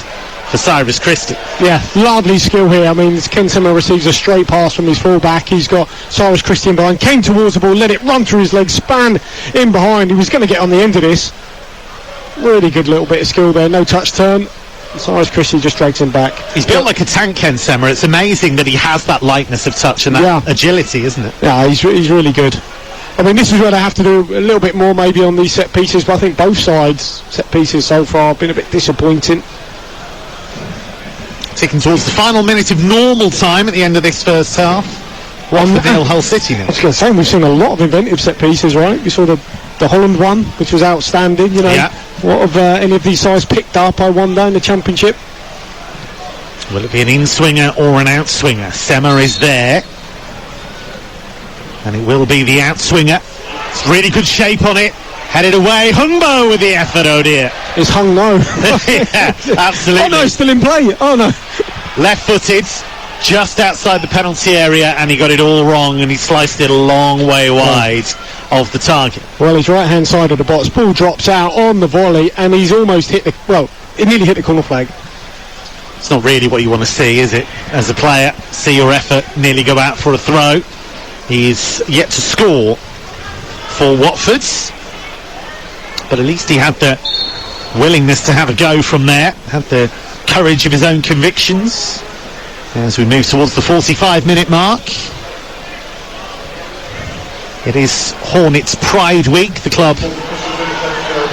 A: for Cyrus Christie.
B: Yeah, lovely skill here. I mean, Ken Sema receives a straight pass from his full-back. He's got Cyrus Christie in behind, came towards the ball, let it run through his legs, span in behind. He was going to get on the end of this. Really good little bit of skill there. No touch turn. Cyrus Christie just drags him back.
A: He's built like a tank, Ken Sema. It's amazing that he has that lightness of touch and that agility, isn't it?
B: Yeah, he's really good. I mean, this is where they have to do a little bit more maybe on these set pieces, but I think both sides' set pieces so far have been a bit disappointing.
A: Ticking towards the final minute of normal time at the end of this first half. Watford nil, Hull City nil.
B: I was going to say, we've seen a lot of inventive set pieces, right? We saw the Holland one, which was outstanding, you know. Yeah. What have any of these sides picked up, I wonder, in the Championship?
A: Will it be an in-swinger or an out-swinger? Sema is there. And it will be the out-swinger. It's really good shape on it. Headed away, Hungbo with the effort, oh dear.
B: It's Hung no.
A: Yeah, absolutely.
B: Oh no, it's still in play. Oh no.
A: Left-footed, just outside the penalty area, and he got it all wrong, and he sliced it a long way wide of the target.
B: Well, his right-hand side of the box, ball drops out on the volley, and he's almost hit it nearly hit the corner flag.
A: It's not really what you want to see, is it? As a player, see your effort nearly go out for a throw. He's yet to score for Watford, but at least he had the willingness to have a go from there, had the courage of his own convictions. As we move towards the 45-minute mark, it is Hornets Pride Week, the club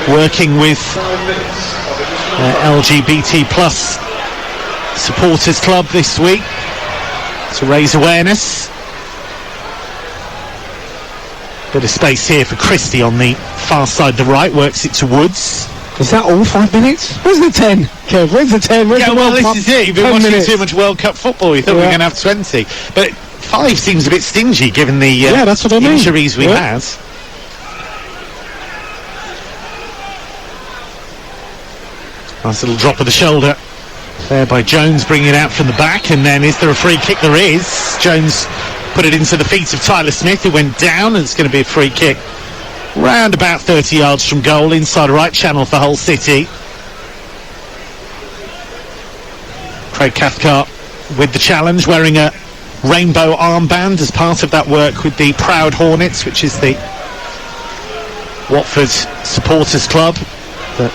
A: working with LGBT plus supporters club this week to raise awareness. Bit of space here for Christie on the far side, the right, works it to Woods.
B: Is that all 5 minutes? Where's the 10, Kev? Where's the 10? Where's the World Cup?
A: This is it. You've been watching too much World Cup football. You thought we were going to have 20. But 5 seems a bit stingy given the
B: that's what I mean.
A: Injuries we've had. Nice little drop of the shoulder there by Jones, bringing it out from the back. And then is there a free kick? There is. Jones put it into the feet of Tyler Smith, who went down, and it's going to be a free kick round about 30 yards from goal, inside right channel for Hull City. Craig Cathcart with the challenge, wearing a rainbow armband as part of that work with the Proud Hornets, which is the Watford supporters club that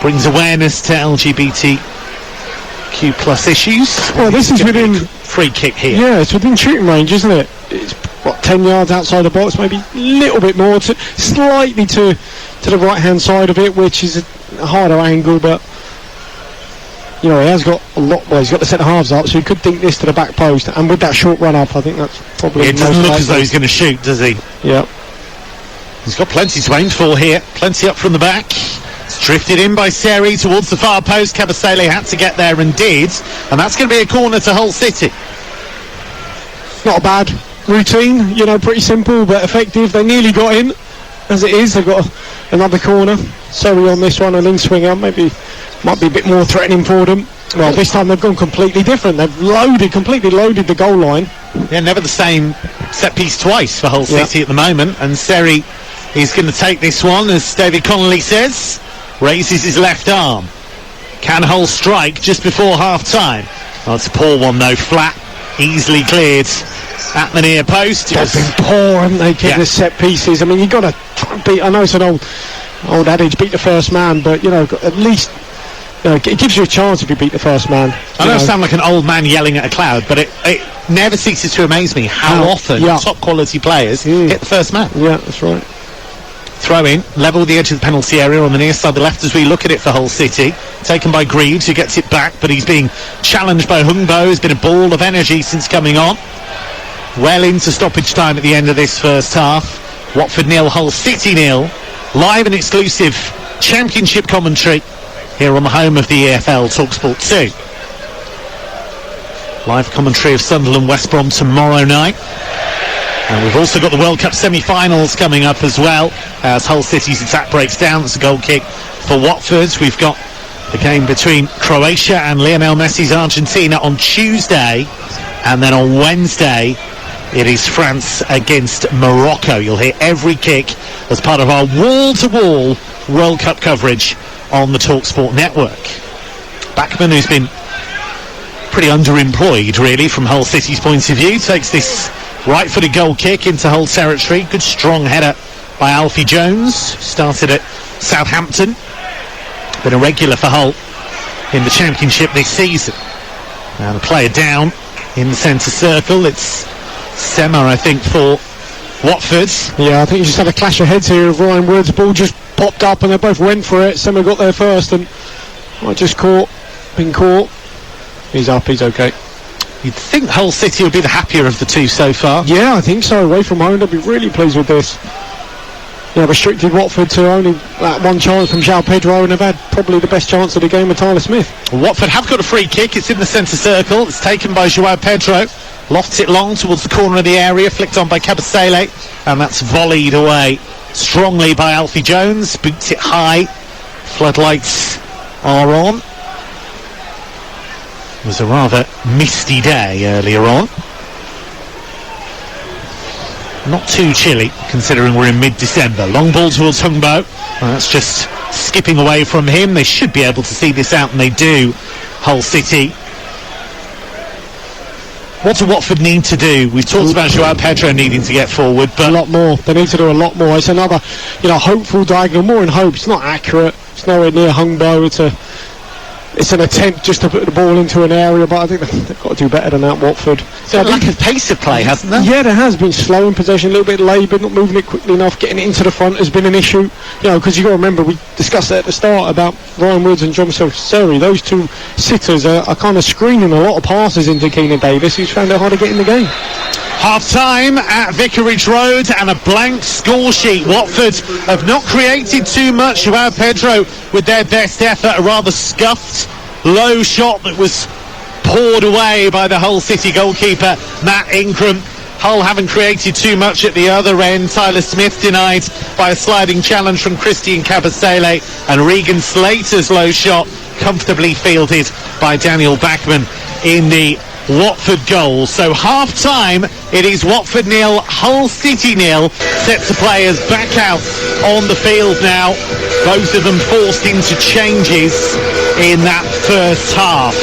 A: brings awareness to LGBTQ plus issues.
B: Well, this is within
A: free kick here.
B: Yeah, it's within shooting range, isn't it? It's 10 yards outside the box, maybe a little bit more, slightly to the right hand side of it, which is a harder angle, but he has got a lot. Well, he's got the centre halves up, so he could dink this to the back post, and with that short run up, I think that's probably.
A: It doesn't look as though he's going to shoot, does he?
B: Yeah.
A: He's got plenty to aim for here. Plenty up from the back. It's drifted in by Seri towards the far post. Kabasele had to get there and did, and that's going to be a corner to Hull City.
B: Not a bad routine, pretty simple but effective. They nearly got in. As it is, they've got another corner. Seri on this one, an in-swinger. Maybe might be a bit more threatening for them. Well, this time they've gone completely different. They've completely loaded the goal line.
A: Yeah, never the same set piece twice for Hull City at the moment. And Seri is going to take this one, as David Connolly says. Raises his left arm. Can Hull strike just before half-time? Oh, it's a poor one, though. Flat, easily cleared at the near post.
B: They've been poor, haven't they, kicking the set pieces? I mean, you've got to try and beat. I know it's an old adage, beat the first man, but at least it gives you a chance if you beat the first man.
A: I know I sound like an old man yelling at a cloud, but it never ceases to amaze me how often top quality players hit the first man.
B: Yeah, that's right.
A: Throw in, level with the edge of the penalty area on the near side of the left as we look at it for Hull City. Taken by Greaves, who gets it back, but he's being challenged by Hungbo, who's been a ball of energy since coming on. Well into stoppage time at the end of this first half. Watford 0, Hull City 0. Live and exclusive championship commentary here on the home of the EFL, TalkSport 2. Live commentary of Sunderland West Brom tomorrow night. And we've also got the World Cup semi-finals coming up as well, as Hull City's attack breaks down. It's a goal kick for Watford. We've got the game between Croatia and Lionel Messi's Argentina on Tuesday, and then on Wednesday it is France against Morocco. You'll hear every kick as part of our wall-to-wall World Cup coverage on the TalkSport network. Bachmann, who's been pretty underemployed really from Hull City's point of view, takes this right-footed goal kick into Hull territory. Good strong header by Alfie Jones, started at Southampton, been a regular for Hull in the Championship this season. Now the player down in the centre circle, it's Sema, I think, for Watford.
B: Yeah, I think you just had a clash of heads here of Ryan Woods. The ball just popped up and they both went for it. Sema got there first and been caught. He's up, he's okay.
A: You'd think Hull City would be the happier of the two so far.
B: Yeah, I think so. Away from home, they'll be really pleased with this. Restricted Watford to only that one chance from João Pedro, and they've had probably the best chance of the game with Tyler Smith.
A: Watford have got a free kick. It's in the centre circle. It's taken by João Pedro. Lofts it long towards the corner of the area, flicked on by Kabasele, and that's volleyed away strongly by Alfie Jones. Boots it high. Floodlights are on. It was a rather misty day earlier on. Not too chilly, considering we're in mid-December. Long ball towards Hungbo. That's just skipping away from him. They should be able to see this out, and they do. Hull City. What do Watford need to do? We've talked about João Pedro needing to get forward, but
B: a lot more. They need to do a lot more. It's another, hopeful diagonal. More in hope. It's not accurate. It's nowhere near Hungbo. It's an attempt just to put the ball into an area, but I think they've got to do better than that, Watford.
A: So lack of pace of play, hasn't there?
B: Yeah, there has been slow in possession, a little bit laboured, not moving it quickly enough, getting it into the front has been an issue. Because you've got to remember, we discussed that at the start about Ryan Woods and John Seri. Those two sitters are kind of screening a lot of passes into Keenan Davis, who's found it hard to get in the game.
A: Half-time at Vicarage Road and a blank score sheet. Watford have not created too much. João Pedro with their best effort, a rather scuffed low shot that was poured away by the Hull City goalkeeper Matt Ingram. Hull haven't created too much at the other end. Tyler Smith denied by a sliding challenge from Christian Kabasele, and Regan Slater's low shot comfortably fielded by Daniel Bachmann in the Watford goal. So half-time, it is Watford 0, Hull City 0. Sets of players back out on the field now. Both of them forced into changes in that first half.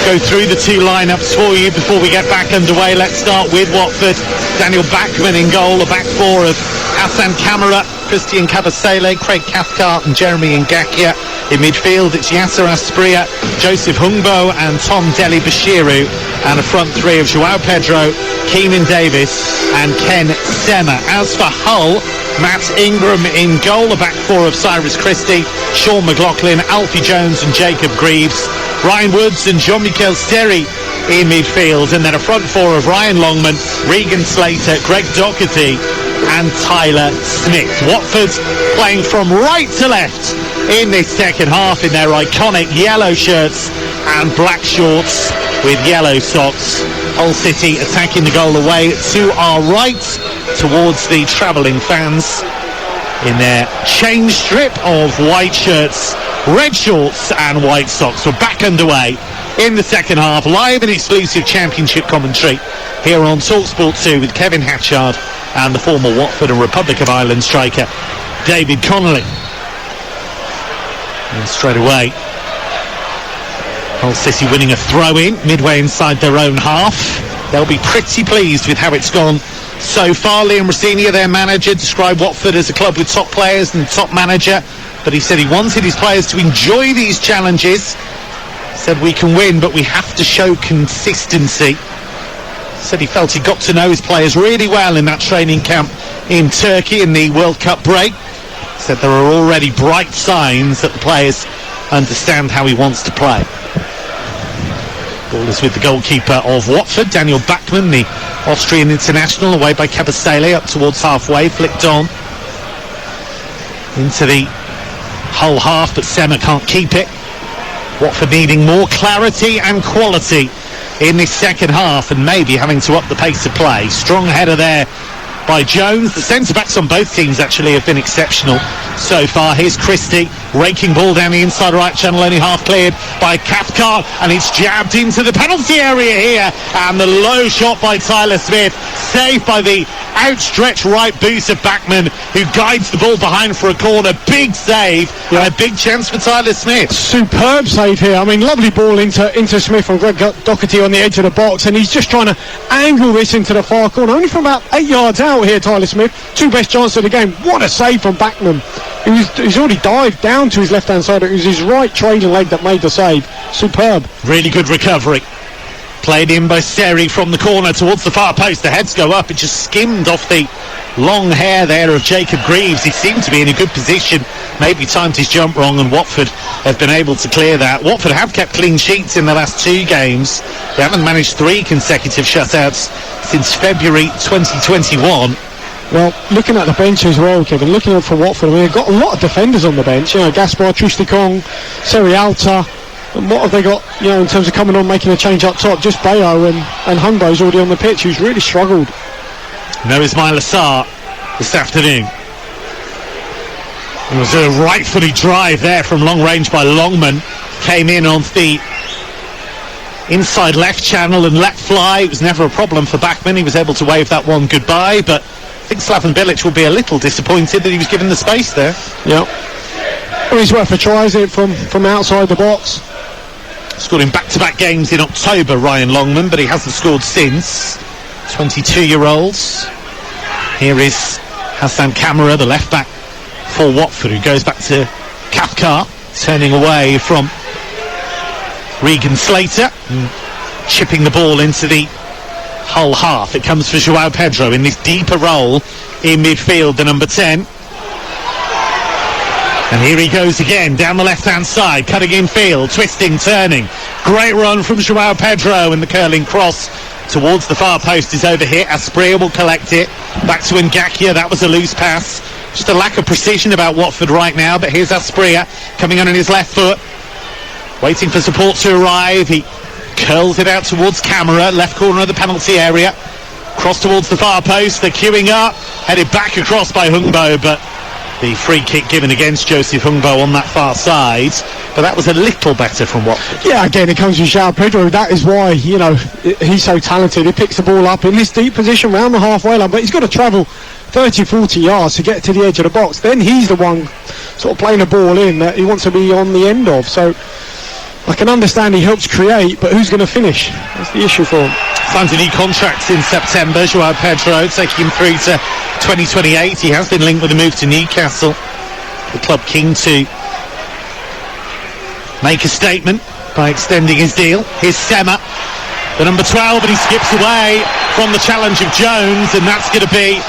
A: go through the two lineups for you before we get back underway. Let's start with Watford. Daniel Bachmann in goal, a back four of Hassan Kamara, Christian Kabasele, Craig Cathcart and Jeremy Ngakia. In midfield, it's Yasser Asprilla, Joseph Hungbo and Tom Deli Bashiru, and a front three of Joao Pedro, Keenan Davis and Ken Sema. As for Hull, Matt Ingram in goal, a back four of Cyrus Christie, Sean McLaughlin, Alfie Jones and Jacob Greaves, Ryan Woods and Jean-Michel Seri in midfield, and then a front four of Ryan Longman, Regan Slater, Greg Doherty and Tyler Smith. Watford playing from right to left in this second half in their iconic yellow shirts and black shorts with yellow socks. Hull City attacking the goal away to our right towards the travelling fans in their change strip of white shirts, red shorts and white socks. We're back underway in the second half, live and exclusive Championship commentary here on TalkSport 2 with Kevin Hatchard and the former Watford and Republic of Ireland striker David Connolly. And straight away, Hull City winning a throw-in midway inside their own half. They'll be pretty pleased with how it's gone so far. Liam Rosenia, their manager, described Watford as a club with top players and top manager, but he said he wanted his players to enjoy these challenges. Said we can win, but we have to show consistency. Said he felt he got to know his players really well in that training camp in Turkey in the World Cup break. Said there are already bright signs that the players understand how he wants to play. Ball is with the goalkeeper of Watford, Daniel Bachmann, the Austrian international, away by Kabasele, up towards halfway, flicked on into the Hull half, but Sema can't keep it. Watford needing more clarity and quality in this second half and maybe having to up the pace of play. Strong header there by Jones. The centre-backs on both teams actually have been exceptional so far. Here's Christie, raking ball down the inside right channel, only half cleared by Cathcart, and it's jabbed into the penalty area here, and the low shot by Tyler Smith, saved by the outstretched right boot of Bachmann, who guides the ball behind for a corner. Big save, and a big chance for Tyler Smith.
B: Superb save here. I mean, lovely ball into Smith from Greg Doherty on the edge of the box, and he's just trying to angle this into the far corner, only from about 8 yards out here. Tyler Smith, two best chances of the game. What a save from Bachmann. He's already dived down to his left hand side. It was his right trailing leg that made the save. Superb.
A: Really good recovery. Played in by Seri from the corner towards the far post. The heads go up. It just skimmed off the long hair there of Jacob Greaves. He seemed to be in a good position. Maybe timed his jump wrong, and Watford have been able to clear that. Watford have kept clean sheets in the last two games. They haven't managed 3 consecutive shutouts since February 2021.
B: Well, looking at the bench as well, Kevin, looking up for Watford, I mean, they've got a lot of defenders on the bench. You know, Gaspar Trusticong, Seri Alta. And what have they got, you know, in terms of coming on, making a change up top? Just Bayo and Hungbo's already on the pitch, who's really struggled.
A: No Ismail Assar this afternoon. It was a right-footed drive there from long range by Longman. Came in on the inside left channel and let fly. It was never a problem for Bachmann. He was able to wave that one goodbye, but I think Slaven Bilic will be a little disappointed that he was given the space there.
B: Yeah. Well, he's worth a try, isn't it, from outside the box?
A: Scored in back-to-back games in October, Ryan Longman, but he hasn't scored since. 22-year-olds. Here is Hassan Kamara, the left-back for Watford, who goes back to Cathcart, turning away from Regan Slater, and chipping the ball into the Hull half. It comes for Joao Pedro in this deeper role in midfield, the number 10. And here he goes again, down the left-hand side, cutting in field, twisting, turning. Great run from Joao Pedro, and the curling cross towards the far post is over here. Asprilla will collect it. Back to Ngakia, that was a loose pass. Just a lack of precision about Watford right now, but here's Asprilla coming on his left foot, waiting for support to arrive. He curls it out towards Kamara, left corner of the penalty area. Cross towards the far post, they're queuing up, headed back across by Hungbo, but the free kick given against Joseph Hungbo on that far side, but that was a little better from Watford.
B: Yeah, again, it comes from Joao Pedro. That is why, you know, he's so talented. He picks the ball up in this deep position round the halfway line, but he's got to travel 30, 40 yards to get to the edge of the box. Then he's the one sort of playing the ball in that he wants to be on the end of. So, I can understand he helps create, but who's going to finish? That's the issue for him.
A: Signs a new contract in September. Joao Pedro taking him through to 2028. He has been linked with a move to Newcastle. The club keen to make a statement by extending his deal. Here's Sema, the number 12, and he skips away from the challenge of Jones, and that's going to be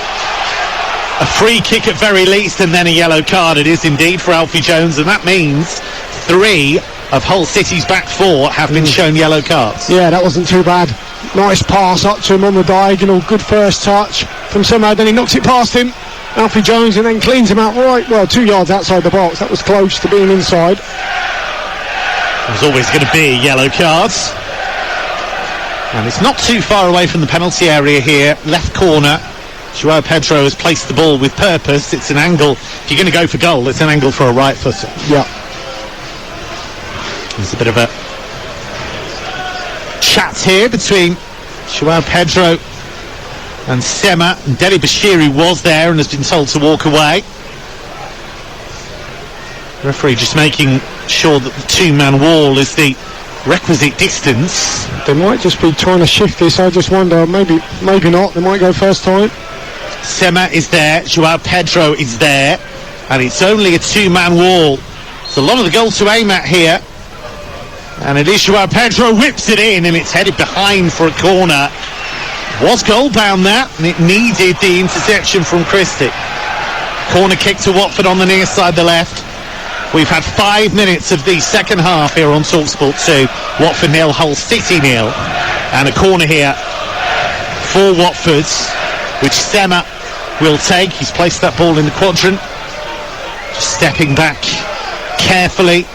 A: a free kick at very least, and then a yellow card. It is indeed for Alfie Jones, and that means 3 of Hull City's back 4 have been shown yellow cards.
B: Yeah, that wasn't too bad. Nice pass up to him on the diagonal. Good first touch from somehow. Then he knocks it past him, Alfie Jones, and then cleans him out right, 2 yards outside the box. That was close to being inside.
A: There's always going to be yellow cards. And it's not too far away from the penalty area here. Left corner. Joao Pedro has placed the ball with purpose. It's an angle. If you're going to go for goal, it's an angle for a right footer.
B: Yeah.
A: There's a bit of a chat here between Joao Pedro and Sema. And Deli Bashiri was there and has been told to walk away. The referee just making sure that the 2-man wall is the requisite distance.
B: They might just be trying to shift this. I just wonder, maybe not. They might go first time.
A: Sema is there, Joao Pedro is there, and it's only a 2-man wall. There's a lot of the goal to aim at here, and it is Joao Pedro whips it in, and it's headed behind for a corner. Was goal bound that, and it needed the interception from Christie. Corner kick to Watford on the near side, the left. We've had 5 minutes of the second half here on TalkSport 2. Watford 0, Hull City 0, and a corner here for Watford, which Sema will take. He's placed that ball in the quadrant, just stepping back carefully,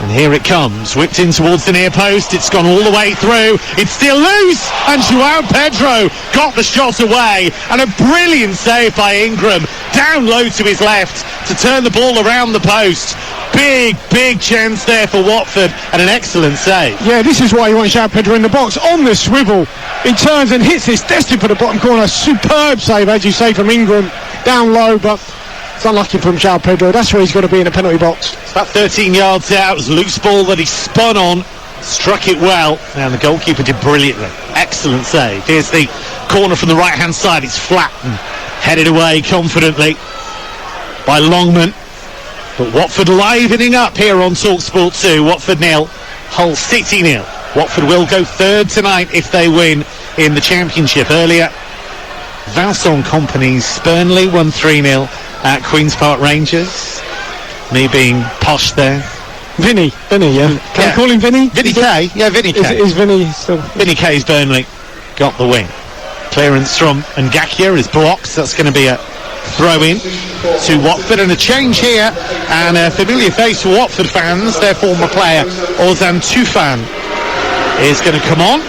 A: and here it comes, whipped in towards the near post. It's gone all the way through, it's still loose, and Joao Pedro got the shot away, and a brilliant save by Ingram, down low to his left to turn the ball around the post. Big chance there for Watford, and an excellent save.
B: Yeah, this is why you want Joao Pedro in the box. On the swivel, he turns and hits this, destined for the bottom corner. Superb save, as you say, from Ingram, down low, but it's unlucky from Joao Pedro. That's where he's got to be in a penalty box.
A: It's about 13 yards out. It was a loose ball that he spun on, struck it well, and the goalkeeper did brilliantly. Excellent save. Here's the corner from the right-hand side. It's flat and headed away confidently by Longman. But Watford livening up here on TalkSport 2. Watford 0, Hull City 0. Watford will go third tonight if they win in the Championship. Earlier, Vincent Kompany's Burnley won 3-0 at Queen's Park Rangers. Me being posh there.
B: Vinny, yeah. Can I call him Vinny?
A: Vinny K? Yeah, Vinny K.
B: Is Vinny still?
A: Vinny K's Burnley got the win. Clearance from Ngakia is blocked. That's going to be a throw-in to Watford, and a change here, and a familiar face for Watford fans. Their former player Ozan Tufan is going to come on.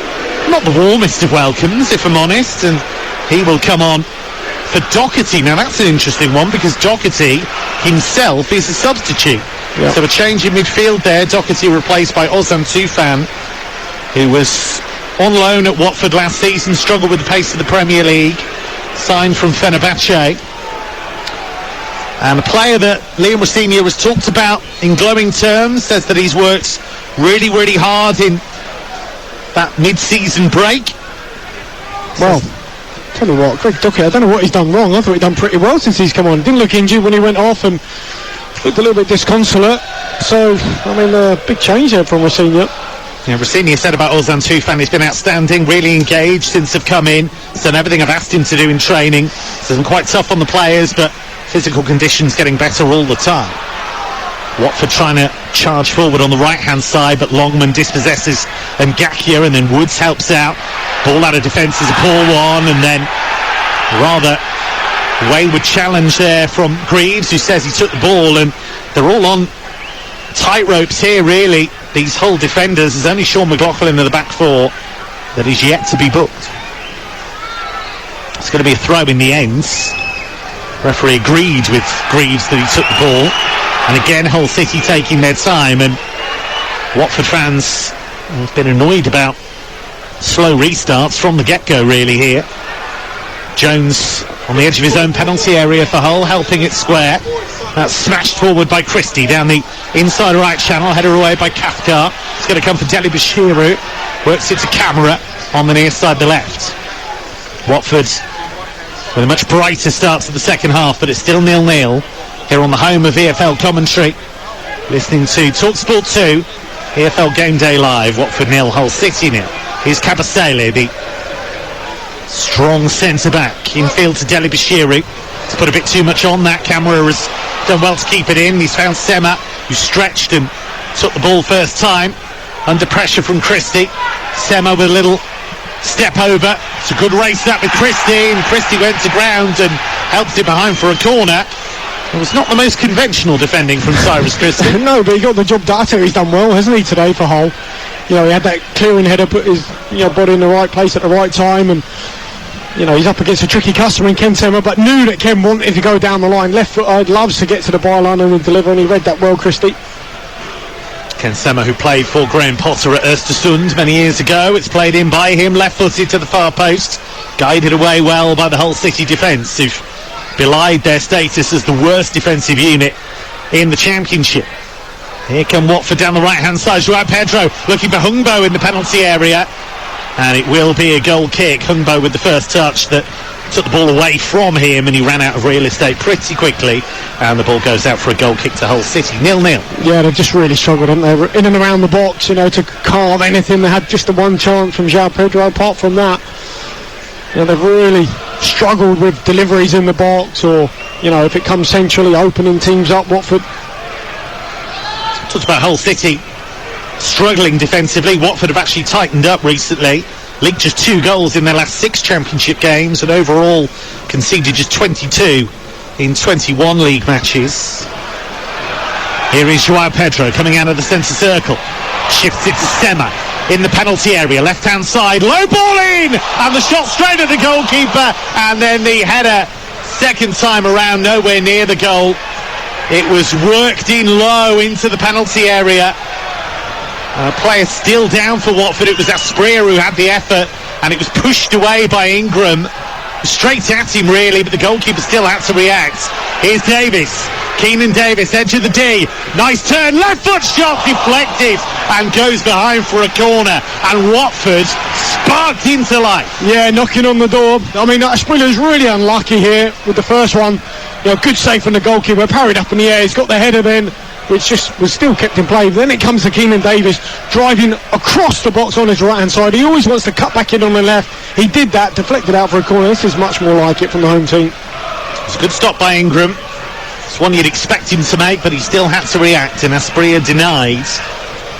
A: Not the warmest of welcomes, if I'm honest, and he will come on for Doherty. Now that's an interesting one, because Doherty himself is a substitute. Yep. So a change in midfield there. Doherty replaced by Ozan Tufan, who was on loan at Watford last season, struggled with the pace of the Premier League, signed from Fenerbahce. And a player that Liam Rosenior has talked about in glowing terms, says that he's worked really hard in that mid-season break.
B: Well, tell you what, Greg Doherty, I don't know what he's done wrong. I thought he'd done pretty well since he's come on. Didn't look injured when he went off and looked a little bit disconsolate. So, I mean, big change there from Rosenior.
A: Yeah, Rosenior said about Ozan Tufan, he's been outstanding, really engaged since they've come in. He's done everything I've asked him to do in training. So it's quite tough on the players, but physical conditions getting better all the time. Watford trying to charge forward on the right-hand side, but Longman dispossesses Ngakia, and then Woods helps out. Ball out of defence is a poor one, and then rather wayward challenge there from Greaves, who says he took the ball, and they're all on tight ropes here, really. These Hull defenders. There's only Sean McLaughlin in the back 4 that is yet to be booked. It's going to be a throw in the ends. Referee agreed with Greaves that he took the ball, and again Hull City taking their time, and Watford fans have been annoyed about slow restarts from the get-go really here. Jones on the edge of his own penalty area for Hull, helping it square. That's smashed forward by Christie down the inside right channel, headed away by Kafka. It's going to come for Deli Bashiru. Works it to Camera on the near side, the left. Watford with a much brighter start to the second half, but it's still 0-0 here on the home of EFL commentary. Listening to TalkSport 2, EFL Game Day Live. Watford 0, Hull City 0. Here's Kabasele, the strong centre-back. Infield to Deli Bashiru. To put a bit too much on that. Camera has done well to keep it in. He's found Sema, who stretched and took the ball first time. Under pressure from Christie. Sema with a little step over. It's a good race that with Christie, and Christie went to ground and helped it behind for a corner. It was not the most conventional defending from Cyrus Christie.
B: No, but he got the job done. I think he's done well, hasn't he, today for Hull? You know, he had that clearing header, put his body in the right place at the right time, and he's up against a tricky customer in Ken Sema, but knew that Ken wanted to go down the line. Left foot, loves to get to the byline and deliver, and he read that well, Christie.
A: Ken Sema, who played for Graham Potter at Östersund many years ago. It's played in by him, left-footed to the far post. Guided away well by the Hull City defence, who've belied their status as the worst defensive unit in the Championship. Here come Watford down the right-hand side. Joao Pedro looking for Hungbo in the penalty area. And it will be a goal kick. Hungbo with the first touch that took the ball away from him, and he ran out of real estate pretty quickly, and the ball goes out for a goal kick to Hull City. 0-0.
B: Yeah, they've just really struggled, haven't they? In and around the box, to carve anything. They had just the one chance from Joao Pedro. Apart from that, they've really struggled with deliveries in the box, or if it comes centrally, opening teams up. Watford.
A: Talked about Hull City struggling defensively. Watford have actually tightened up recently. Leaked just 2 goals in their last 6 Championship games, and overall conceded just 22 in 21 league matches. Here is Joao Pedro coming out of the centre circle. Shifts it to Sema in the penalty area, left-hand side, low ball in, and the shot straight at the goalkeeper, and then the header second time around, nowhere near the goal. It was worked in low into the penalty area. Player still down for Watford. It was Asprilla who had the effort, and it was pushed away by Ingram. Straight at him really, but the goalkeeper still had to react. Here's Davis. Keenan Davis, edge of the D. Nice turn, left foot shot deflected and goes behind for a corner. And Watford sparked into life.
B: Yeah, knocking on the door. I mean, Asprilla's really unlucky here with the first one. Good save from the goalkeeper, parried up in the air. He's got the header then, which just was still kept in play. Then it comes to Keenan Davis driving across the box on his right hand side. He always wants to cut back in on the left. He did that, deflected out for a corner. This is much more like it from the home team.
A: It's a good stop by Ingram. It's one you'd expect him to make, but he still had to react, and Asprilla denied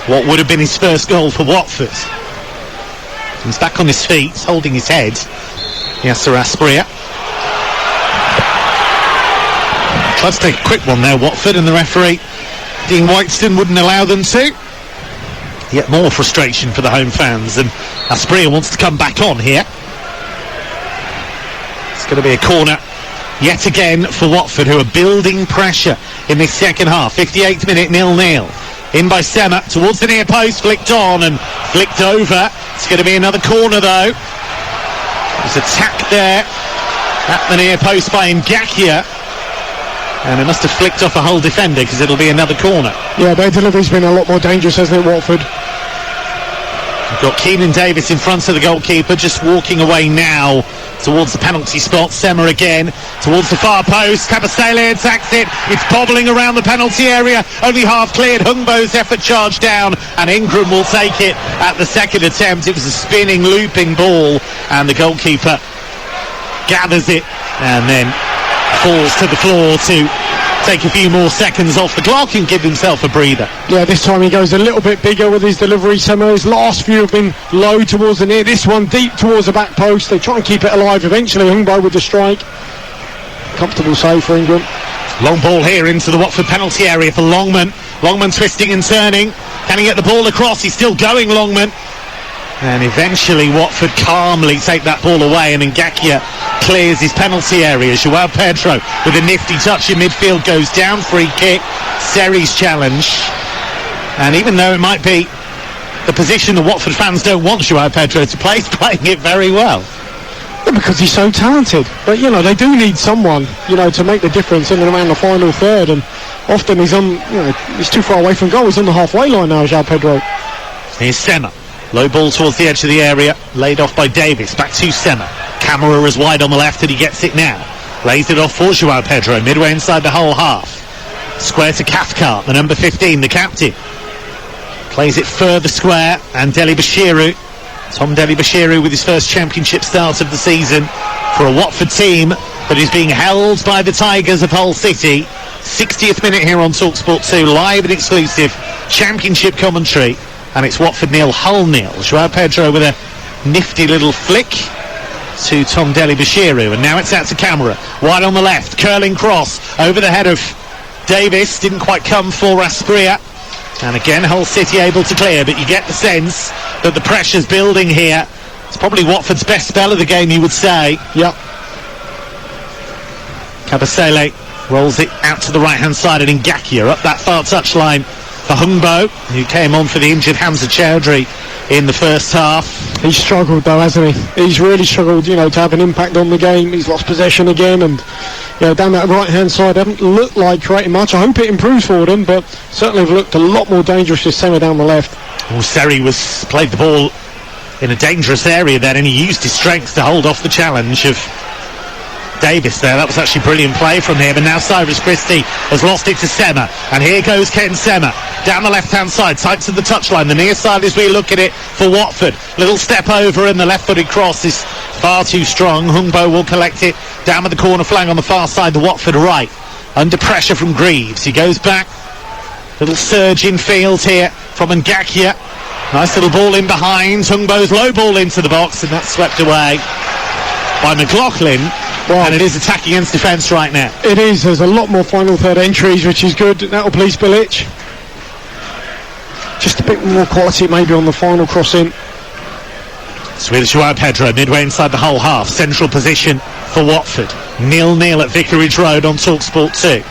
A: what would have been his first goal for Watford. He's back on his feet, holding his head. Yasser Asprilla. Tried to take a quick one there, Watford, and the referee, Dean Whiteston, wouldn't allow them to. Yet more frustration for the home fans, and Asprilla wants to come back on here. It's going to be a corner yet again for Watford, who are building pressure in this second half. 58th minute, 0-0. In by Sema, towards the near post, flicked on and flicked over. It's going to be another corner though. There's a tack there at the near post by Ngakia. And it must have flicked off a Hull defender, because it'll be another corner.
B: Yeah, their delivery's been a lot more dangerous, hasn't it, Watford?
A: We've got Keenan Davis in front of the goalkeeper, just walking away now towards the penalty spot. Sema again towards the far post. Kabasele attacks it. It's bobbling around the penalty area. Only half cleared. Hungbo's effort charged down, and Ingram will take it at the second attempt. It was a spinning, looping ball, and the goalkeeper gathers it and then falls to the floor to take a few more seconds off the clock and give himself a breather.
B: Yeah, this time he goes a little bit bigger with his delivery. Some of his last few have been low towards the near. This one deep towards the back post. They try and keep it alive. Eventually Hungbo with the strike. Comfortable save for Ingram.
A: Long ball here into the Watford penalty area for Longman. Longman twisting and turning. Can he get the ball across? He's still going, Longman. And eventually Watford calmly take that ball away, and Ngakia clears his penalty area. Joao Pedro with a nifty touch in midfield goes down. Free kick. Seri's challenge. And even though it might be the position the Watford fans don't want Joao Pedro to play, he's playing it very well.
B: Because he's so talented. But, they do need someone, to make the difference in and around the final third. And often he's he's too far away from goal. He's on the halfway line now, João Pedro.
A: Here's Sema. Low ball towards the edge of the area. Laid off by Davis. Back to Sema. Camera is wide on the left and he gets it now. Lays it off for João Pedro. Midway inside the whole half. Square to Cathcart, the number 15, the captain. Plays it further square. And Deli Bashiru. Tom Deli Bashiru with his first championship start of the season for a Watford team that is being held by the Tigers of Hull City. 60th minute here on TalkSport 2, live and exclusive championship commentary, and it's Watford 0, Hull 0. João Pedro with a nifty little flick to Tom Deli Bashiru, and now it's out to camera, wide on the left, curling cross over the head of Davis, didn't quite come for Asprilla. And again, Hull City able to clear, but you get the sense that the pressure's building here. It's probably Watford's best spell of the game, you would say.
B: Yep.
A: Kabasele rolls it out to the right-hand side, and Ngakia up that far touchline for Hungbo, who came on for the injured Hamza Chowdhury in the first half.
B: He's struggled though, hasn't he? He's really struggled, to have an impact on the game. He's lost possession again, and down that right-hand side, haven't looked like creating much. I hope it improves for them, but certainly have looked a lot more dangerous this Semi down the left.
A: Well, Seri played the ball in a dangerous area then, and he used his strength to hold off the challenge of Davis there. That was actually brilliant play from him. And now Cyrus Christie has lost it to Sema, and here goes Ken Sema down the left hand side, tight to the touchline, the near side as we look at it for Watford. Little step over, and the left footed cross is far too strong. Hungbo will collect it down at the corner flank on the far side, the Watford right, under pressure from Greaves. He goes back, little surge in field here from Ngakia. Nice little ball in behind. Hungbo's low ball into the box, and that's swept away by McLaughlin. Well, and it is attack against defence right now.
B: It is. There's a lot more final third entries, which is good. That'll please Bilic. Just a bit more quality maybe on the final crossing.
A: It's with João Pedro midway inside the whole half. Central position for Watford. 0-0 at Vicarage Road on TalkSport 2.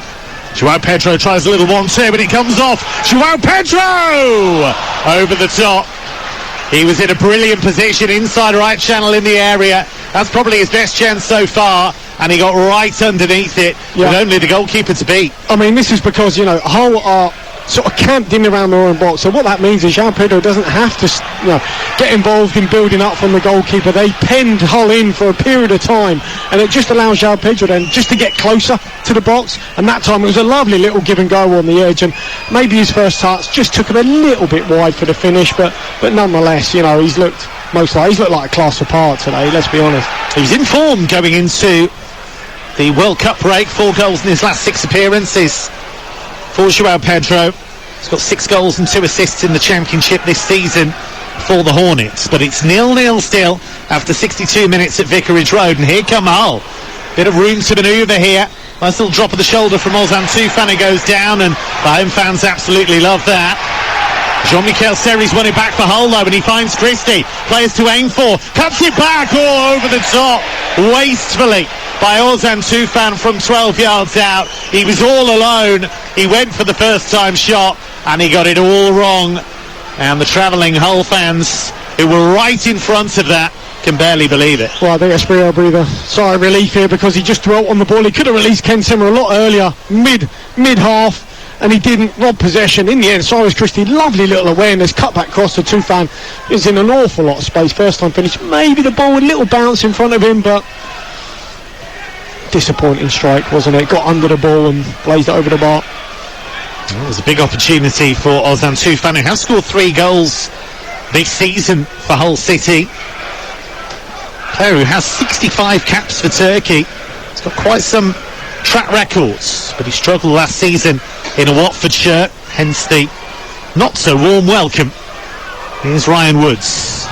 A: João Pedro tries a little 1-2, but it comes off. João Pedro! Over the top. He was in a brilliant position inside right channel in the area. That's probably his best chance so far, and he got right underneath it with only the goalkeeper to beat.
B: I mean, this is because, Hull are sort of camped in around their own box. So what that means is João Pedro doesn't have to get involved in building up from the goalkeeper. They penned Hull in for a period of time, and it just allows João Pedro then just to get closer to the box. And that time it was a lovely little give and go on the edge, and maybe his first touch just took him a little bit wide for the finish, but nonetheless, he's looked like a class apart today, let's be honest.
A: He was in form going into the World Cup break. 4 goals in his last 6 appearances for João Pedro. He's got 6 goals and 2 assists in the Championship this season for the Hornets. But it's 0-0 still after 62 minutes at Vicarage Road. And here come Hull. Bit of room to manoeuvre here. Nice little drop of the shoulder from Ozan Tufan. It goes down, and the home fans absolutely love that. Jean-Michel Seri's won it back for Hull though, and he finds Christie. Players to aim for. Cuts it back all over the top. Wastefully by Ozan Tufan from 12 yards out. He was all alone. He went for the first time shot, and he got it all wrong. And the travelling Hull fans, who were right in front of that, can barely believe it.
B: Well, I think Esprit will breathe a sigh of relief here, because he just dwelt on the ball. He could have released Ken Sema a lot earlier, mid-half, and he didn't. Rob possession. In the end, Cyrus Christie, lovely little awareness, cut back cross to Tufan. Is in an awful lot of space. First time finish. Maybe the ball a little bounce in front of him, but disappointing strike, wasn't it? Got under the ball and blazed it over the bar.
A: Well, it was a big opportunity for Ozan Tufan, who has scored 3 goals this season for Hull City. Player who has 65 caps for Turkey. He's got quite some track records, but he struggled last season in a Watford shirt, hence the not so warm welcome. Here's Ryan Woods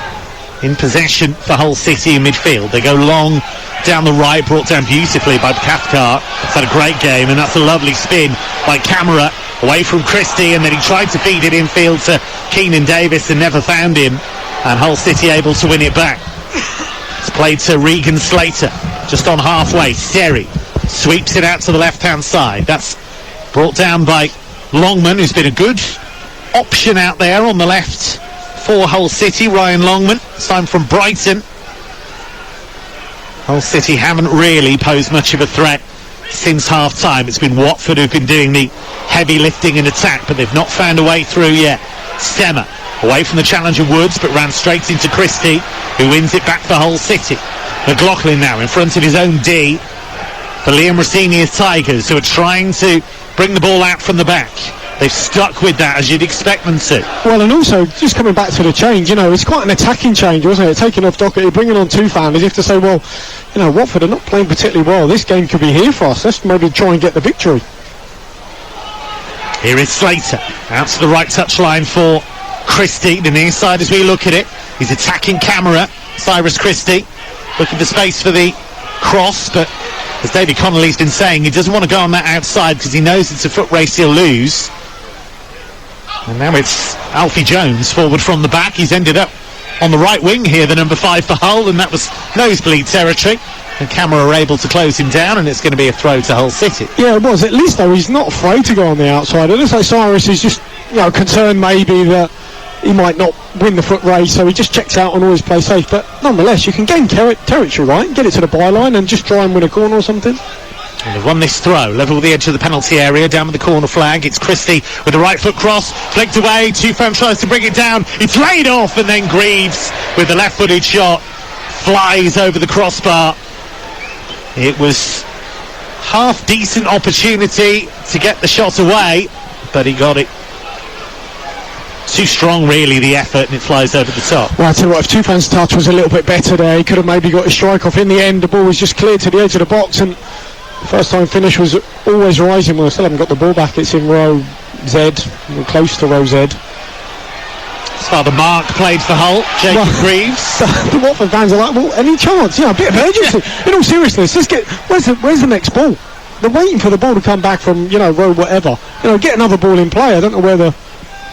A: in possession for Hull City in midfield. They go long down the right, brought down beautifully by Cathcart. It's had a great game, and that's a lovely spin by Camera away from Christie, and then he tried to feed it infield to Keenan Davis and never found him, and Hull City able to win it back. It's played to Regan Slater just on halfway. Seri sweeps it out to the left hand side. That's brought down by Longman, who's been a good option out there on the left for Hull City. Ryan Longman, signed from Brighton. Hull City haven't really posed much of a threat since half-time. It's been Watford who've been doing the heavy lifting in attack, but they've not found a way through yet. Stemmer away from the challenge of Woods, but ran straight into Christie, who wins it back for Hull City. McLaughlin now in front of his own D for Liam Rossini's Tigers, who are trying to bring the ball out from the back. They've stuck with that, as you'd expect them to.
B: Well, and also, just coming back to the change, it's quite an attacking change, wasn't it? Taking off Doherty, bringing on Tufan, as if to say, well, Watford are not playing particularly well. This game could be here for us. Let's maybe try and get the victory.
A: Here is Slater, out to the right touchline for Christie, the near side as we look at it. He's attacking camera, Cyrus Christie, looking for space for the cross, but as David Connolly's been saying, he doesn't want to go on that outside because he knows it's a foot race he'll lose. And now it's Alfie Jones forward from the back. He's ended up on the right wing here, the number 5 for Hull, and that was nosebleed territory. And Camera are able to close him down, and it's going to be a throw to Hull City. Yeah,
B: it was. At least, though, he's not afraid to go on the outside. It looks like Cyrus is just, concerned maybe that he might not win the foot race, so he just checks out and always play safe. But nonetheless, you can gain territory, right? Get it to the byline and just try and win a corner or something.
A: And they've won this throw, level with the edge of the penalty area, down with the corner flag. It's Christie with the right foot cross, flicked away. Tufan tries to bring it down. It's laid off, and then Greaves with the left-footed shot flies over the crossbar. It was half-decent opportunity to get the shot away, but he got it. Too strong, really, the effort, and it flies over the top.
B: Well, I tell you what, if Tufan's touch was a little bit better there, he could have maybe got his strike off. In the end, the ball was just cleared to the edge of the box, and first time finish was always rising. Well, I still haven't got the ball back. It's in row Z. We're close to row Z.
A: Father Mark played for Hull. Jacob Greaves.
B: The Watford fans are like, well, any chance? A bit of urgency. In all seriousness, let's get. Where's the next ball? They're waiting for the ball to come back from row whatever. Get another ball in play. I don't know where the.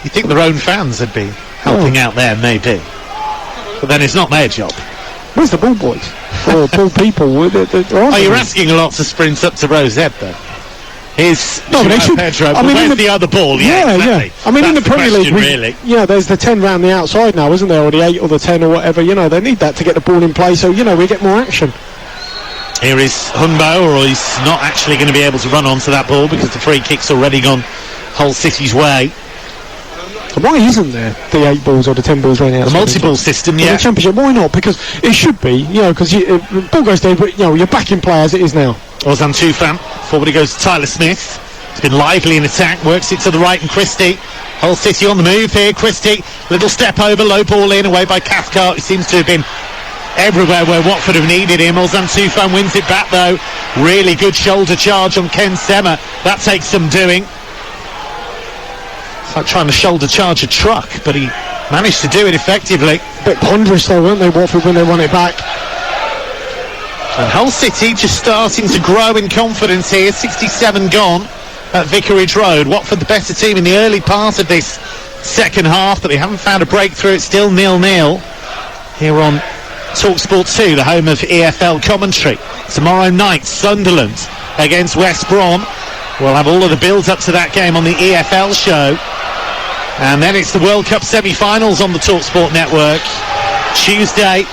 A: You think their own fans would be helping out there, maybe, but then it's not their job.
B: Where's the ball boys? Or ball people?
A: You're asking a lot to sprint up to row Z, though. Here's Pedro, but where's the other ball?
B: Yeah. I mean, in the Premier League,
A: really.
B: There's the 10 round the outside now, isn't there? Or the 8 or the 10 or whatever. They need that to get the ball in play, so, we get more action.
A: Here is Humbo, or he's not actually going to be able to run onto that ball because the free kick's already gone Hull City's way.
B: Why isn't there the 8 balls or the 10 balls running out?
A: The multi-ball system,
B: yeah. The Championship, why not? Because it should be, because ball goes there, but, you're back in play as it is now.
A: Ozan Tufan, forward he goes to Tyler Smith. He's been lively in attack, works it to the right, and Christie. Hull City on the move here. Christie, little step over, low ball in, away by Cathcart, who seems to have been everywhere where Watford have needed him. Ozan Tufan wins it back, though. Really good shoulder charge on Ken Stemmer. That takes some doing. It's like trying to shoulder charge a truck, but he managed to do it effectively.
B: A bit ponderous though, weren't they, Watford, when they won it back?
A: And Hull City just starting to grow in confidence here. 67 gone at Vicarage Road. Watford the better team in the early part of this second half, but they haven't found a breakthrough. It's still 0-0 here on TalkSport 2, the home of EFL commentary. Tomorrow night, Sunderland against West Brom. We'll have all of the build-up to that game on the EFL show. And then it's the World Cup semi-finals on the TalkSport network. Tuesday,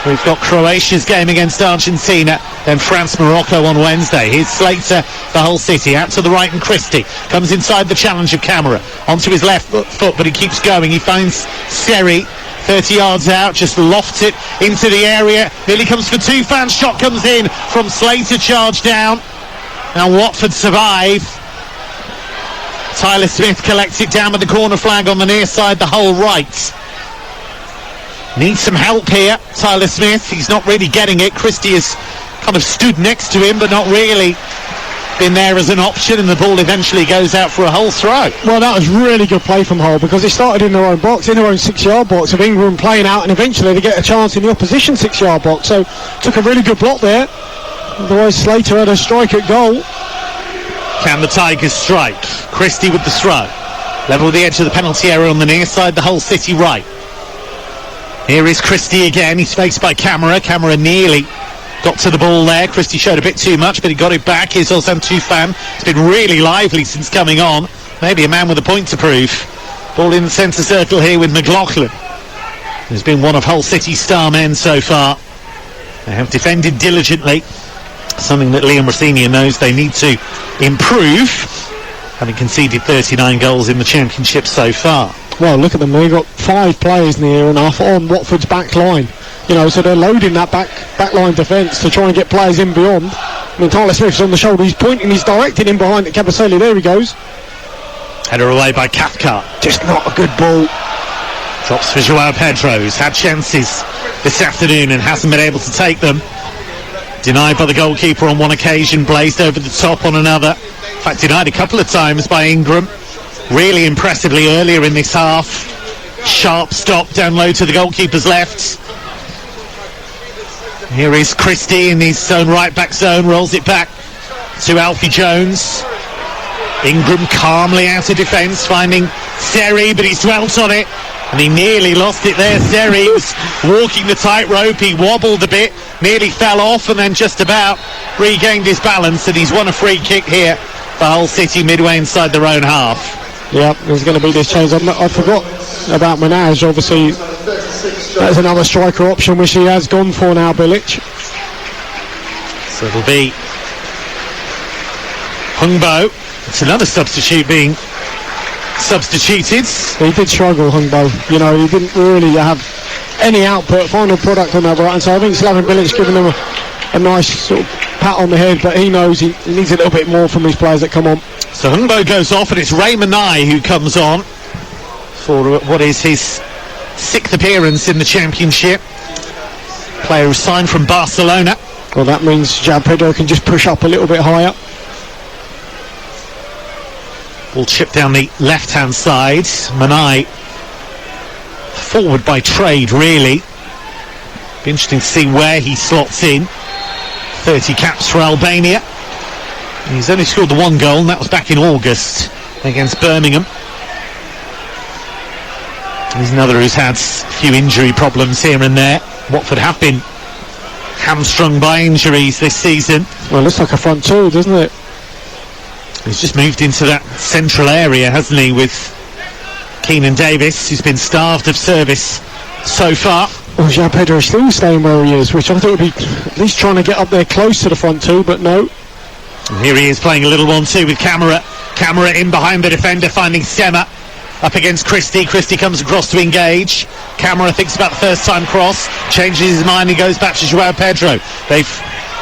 A: we've got Croatia's game against Argentina, then France-Morocco on Wednesday. Here's Slater for Hull City, out to the right, and Christie comes inside the challenge of Camera, onto his left foot, but he keeps going. He finds Seri 30 yards out, just lofts it into the area. Nearly comes for Tufan, shot comes in from Slater, charge down. Now Watford survive. Tyler Smith collects it down with the corner flag on the near side, the Hull right. Needs some help here, Tyler Smith. He's not really getting it. Christie has kind of stood next to him, but not really been there as an option, and the ball eventually goes out for a Hull throw.
B: Well, that was really good play from Hull, because it started in their own box, in their own 6-yard box of Ingram playing out, and eventually they get a chance in the opposition 6-yard box. So took a really good block there. Otherwise Slater had a strike at goal.
A: Can the Tigers strike? Christie with the throw. Level with the edge of the penalty area on the near side, the Hull City right. Here is Christie again. He's faced by Camera. Camera nearly got to the ball there. Christie showed a bit too much, but he got it back. Here's Ozan Tufan. It's been really lively since coming on. Maybe a man with a point to prove. Ball in the centre circle here with McLaughlin, who's been one of Hull City's star men so far. They have defended diligently, something that Liam Rossini knows they need to improve, having conceded 39 goals in the Championship so far.
B: Well, look at them. They've got 5 players near enough on Watford's back line. You know, so they're loading that back line defence to try and get players in beyond. I mean, Tyler Smith's on the shoulder. He's pointing. He's directing him behind at Kabasele. There he goes.
A: Header away by Cathcart.
B: Just not a good ball.
A: Drops for Joao Pedro, who's had chances this afternoon and hasn't been able to take them. Denied by the goalkeeper on one occasion, blazed over the top on another. In fact, denied a couple of times by Ingram. Really impressively earlier in this half. Sharp stop down low to the goalkeeper's left. Here is Christie in his own right back zone, rolls it back to Alfie Jones. Ingram calmly out of defence, finding Seri, but he's dwelt on it. And he nearly lost it there. Seri was walking the tightrope. He wobbled a bit, nearly fell off, and then just about regained his balance. And he's won a free kick here for Hull City midway inside their own half.
B: Yep, there's going to be this change. I forgot about Minaj. Obviously, that's another striker option which he has gone for now, Bilic.
A: So it'll be Hungbo. It's another substitute being substituted.
B: He did struggle, Hungbo. You know, he didn't really have any output, final product on that right. And so I think Slaven Bilic giving him a nice sort of pat on the head, but he knows he needs a little bit more from these players that come on.
A: So Hungbo goes off, and it's Ray Manai who comes on for what is his 6th appearance in the Championship. Player who signed from Barcelona.
B: Well, that means Joao Pedro can just push up a little bit higher.
A: Ball chipped down the left-hand side. Manai forward by trade, really. Be interesting to see where he slots in. 30 caps for Albania. He's only scored the 1 goal, and that was back in August against Birmingham. He's another who's had a few injury problems here and there. Watford have been hamstrung by injuries this season.
B: Well, it looks like a front two, doesn't it?
A: He's just moved into that central area, hasn't he, with Keenan Davis, who's been starved of service so far.
B: Well, Joao Pedro is still staying where he is, which I thought would be at least trying to get up there close to the front two, but no.
A: And here he is playing a little 1-2 with Camara. Camara in behind the defender, finding Sema up against Christie. Christie comes across to engage. Camara thinks about the first time cross, changes his mind, he goes back to Joao Pedro. They've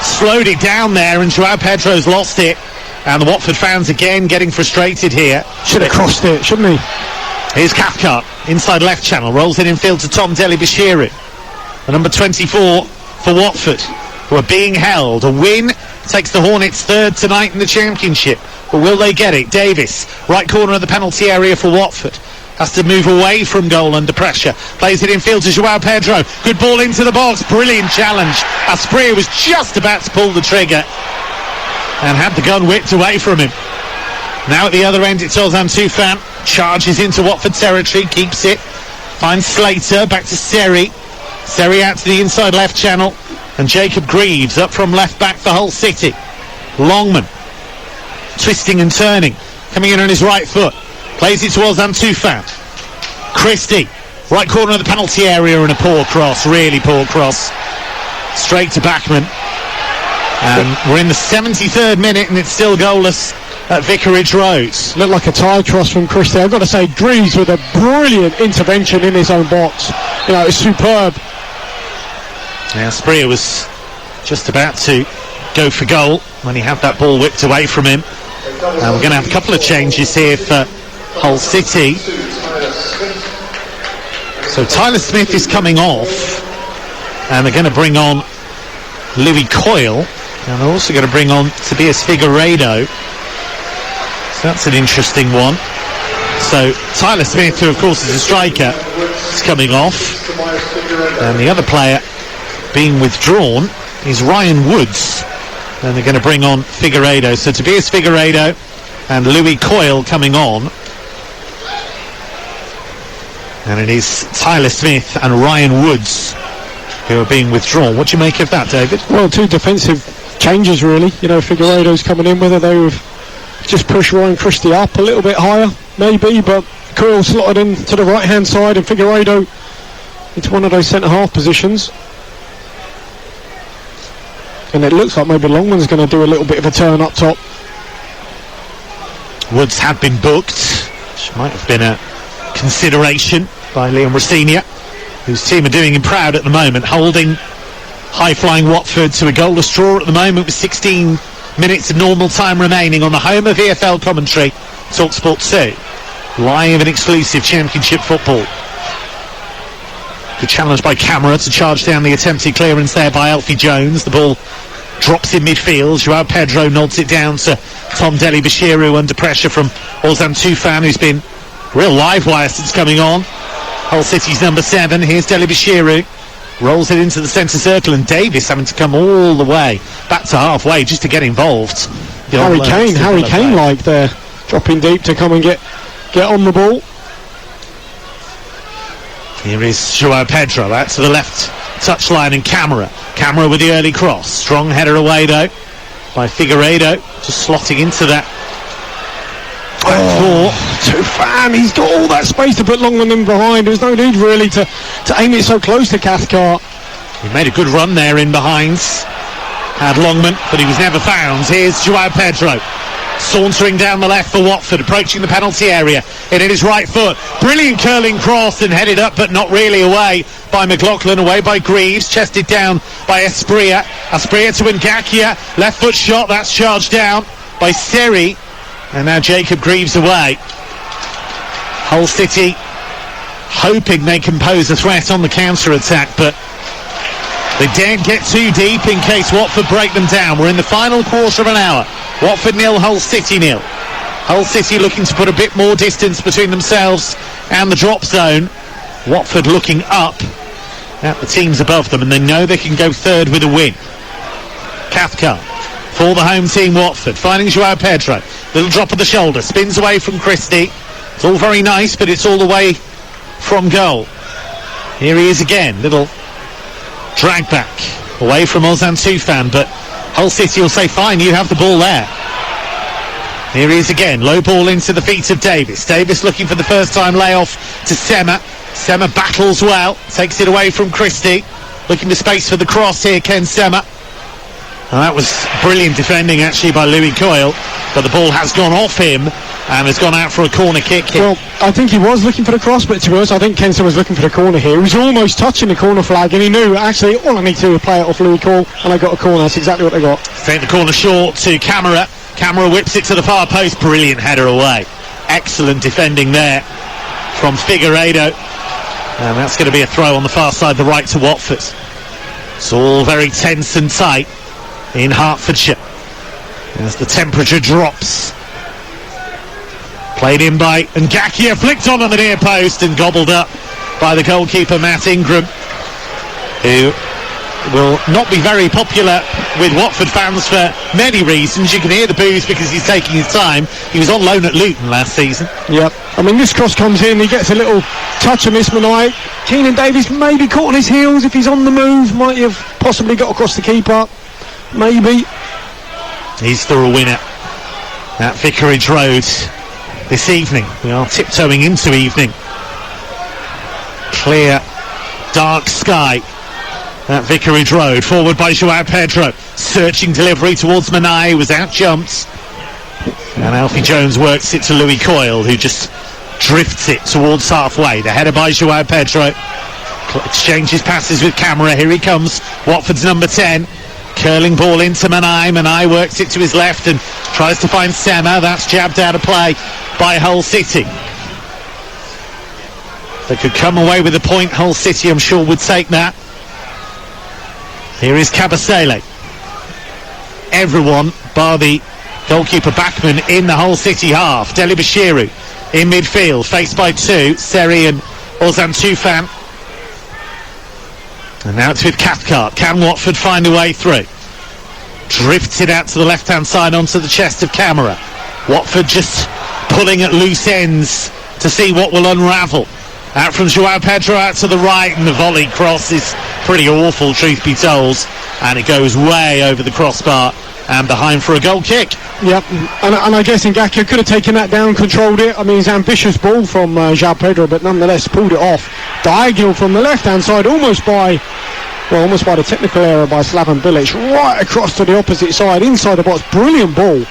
A: slowed it down there, and Joao Pedro's lost it. And the Watford fans again getting frustrated here.
B: Should have crossed it, shouldn't he?
A: Here's Cathcart, inside left channel, rolls it in field to Tom Dele-Bashiru. The number 24 for Watford, who are being held. A win takes the Hornets 3rd tonight in the Championship. But will they get it? Davis, right corner of the penalty area for Watford. Has to move away from goal under pressure. Plays it in field to Joao Pedro. Good ball into the box. Brilliant challenge. Asprilla was just about to pull the trigger and had the gun whipped away from him. Now at the other end, it's Ozan Tufan. Charges into Watford territory, keeps it. Finds Slater, back to Seri. Seri out to the inside left channel. And Jacob Greaves up from left back for Hull City. Longman, twisting and turning, coming in on his right foot. Plays it to Ozan Tufan. Christie, right corner of the penalty area, and a poor cross, really poor cross. Straight to Bachmann. And we're in the 73rd minute, and it's still goalless at Vicarage Road.
B: Looked like a tie cross from Christie. I've got to say, Greaves with a brilliant intervention in his own box. You know, it's superb.
A: Now Asprilla was just about to go for goal when he had that ball whipped away from him. And we're going to have a couple of changes here for Hull City. So Tyler Smith is coming off, and they're going to bring on Louis Coyle, and they're also going to bring on Tobias Figueiredo. So that's an interesting one. So Tyler Smith, who of course is a striker, is coming off, and the other player being withdrawn is Ryan Woods, and they're going to bring on Figueiredo. So Tobias Figueiredo and Louis Coyle coming on, and it is Tyler Smith and Ryan Woods who are being withdrawn. What do you make of that, David?
B: Well, two defensive changes really. You know, Figueiredo's coming in, whether they would just push Ryan Christie up a little bit higher, maybe, but Coyle slotted in to the right hand side and Figueiredo into one of those centre half positions. And it looks like maybe Longman's going to do a little bit of a turn up top.
A: Woods had been booked, which might have been a consideration by Liam Rossignol, whose team are doing him proud at the moment, holding high-flying Watford to a goalless draw at the moment with 16 minutes of normal time remaining on the home of EFL commentary, TalkSport 2. Live and exclusive Championship football. Good challenge by Camera to charge down the attempted clearance there by Alfie Jones. The ball drops in midfield. Joao Pedro nods it down to Tom Dele-Bashiru under pressure from Ozan Tufan, who's been real live wire since coming on. Hull City's number 7. Here's Dele-Bashiru. Rolls it into the centre circle, and Davis having to come all the way back to halfway just to get involved.
B: Harry Kane like there, dropping deep to come and get on the ball.
A: Here is Joao Pedro out to the left touchline, and Camera with the early cross. Strong header away though by Figueiredo, just slotting into that.
B: Tufan, he's got all that space to put Longman in behind. There's no need really to aim it so close to Cathcart.
A: He made a good run there in behind, had Longman, but he was never found. Here's Joao Pedro sauntering down the left for Watford, approaching the penalty area, and in his right foot, brilliant curling cross and headed up but not really away by McLaughlin, away by Greaves, chested down by Asprilla to Ngakia, left foot shot, that's charged down by Seri, and now Jacob Greaves away. Hull City hoping they can pose a threat on the counter-attack, but they daren't get too deep in case Watford break them down. We're in the final quarter of an hour. Watford 0, Hull City 0. Hull City looking to put a bit more distance between themselves and the drop zone. Watford looking up at the teams above them, and they know they can go third with a win. Cathcart for the home team Watford, finding Joao Pedro. Little drop of the shoulder, spins away from Christie. It's all very nice, but it's all the way from goal. Here he is again, little drag back away from Ozan Tufan, but Hull City will say, fine, you have the ball there. Here he is again, low ball into the feet of Davis. Davis looking for the first time layoff to Sema. Sema battles well, takes it away from Christie. Looking to space for the cross here, Ken Sema. And that was brilliant defending actually by Louis Coyle, but the ball has gone off him and has gone out for a corner kick here.
B: Well, I think he was looking for the cross, but to be honest, I think Kenson was looking for the corner here. He was almost touching the corner flag, and he knew, actually, all I need to do is play it off Louis Coyle, and I got a corner. That's exactly what they got.
A: Take the corner short to Camera. Camera whips it to the far post. Brilliant header away. Excellent defending there from Figueiredo. And that's going to be a throw on the far side, the right to Watford. It's all very tense and tight in Hertfordshire as the temperature drops. Played in by Ngakia, flicked on the near post and gobbled up by the goalkeeper Matt Ingram, who will not be very popular with Watford fans for many reasons. You can hear the boos because he's taking his time. He was on loan at Luton last season.
B: Yep. I mean, this cross comes in, he gets a little touch on this Manai. Keenan Davis may be caught on his heels if he's on the move, might have possibly got across the keeper. Maybe.
A: He's through a winner at Vicarage Road this evening. We are tiptoeing into evening. Clear, dark sky at Vicarage Road. Forward by Joao Pedro. Searching delivery towards Manai, was out-jumped. And Alfie Jones works it to Louis Coyle, who just drifts it towards halfway. The header by Joao Pedro. Exchanges passes with Camera. Here he comes. Watford's number 10. Curling ball into Manai. Manai works it to his left and tries to find Sema. That's jabbed out of play by Hull City. They could come away with a point. Hull City, I'm sure, would take that. Here is Kabasele. Everyone, bar the goalkeeper Backman, in the Hull City half. Dele-Bashiru in midfield, faced by two, Seri and Ozan Tufan. And now it's with Cathcart. Can Watford find a way through? Drifts it out to the left-hand side onto the chest of Camera. Watford just pulling at loose ends to see what will unravel. Out from Joao Pedro out to the right, and the volley cross is pretty awful, truth be told. And it goes way over the crossbar and behind for a goal kick.
B: Yep, and I guess Ngakia could have taken that down, controlled it. I mean, it's an ambitious ball from Joao Pedro, but nonetheless pulled it off. Diagonal from the left-hand side, almost by well, almost by the technical error by Slaven Bilic, right across to the opposite side, inside the box. Brilliant ball.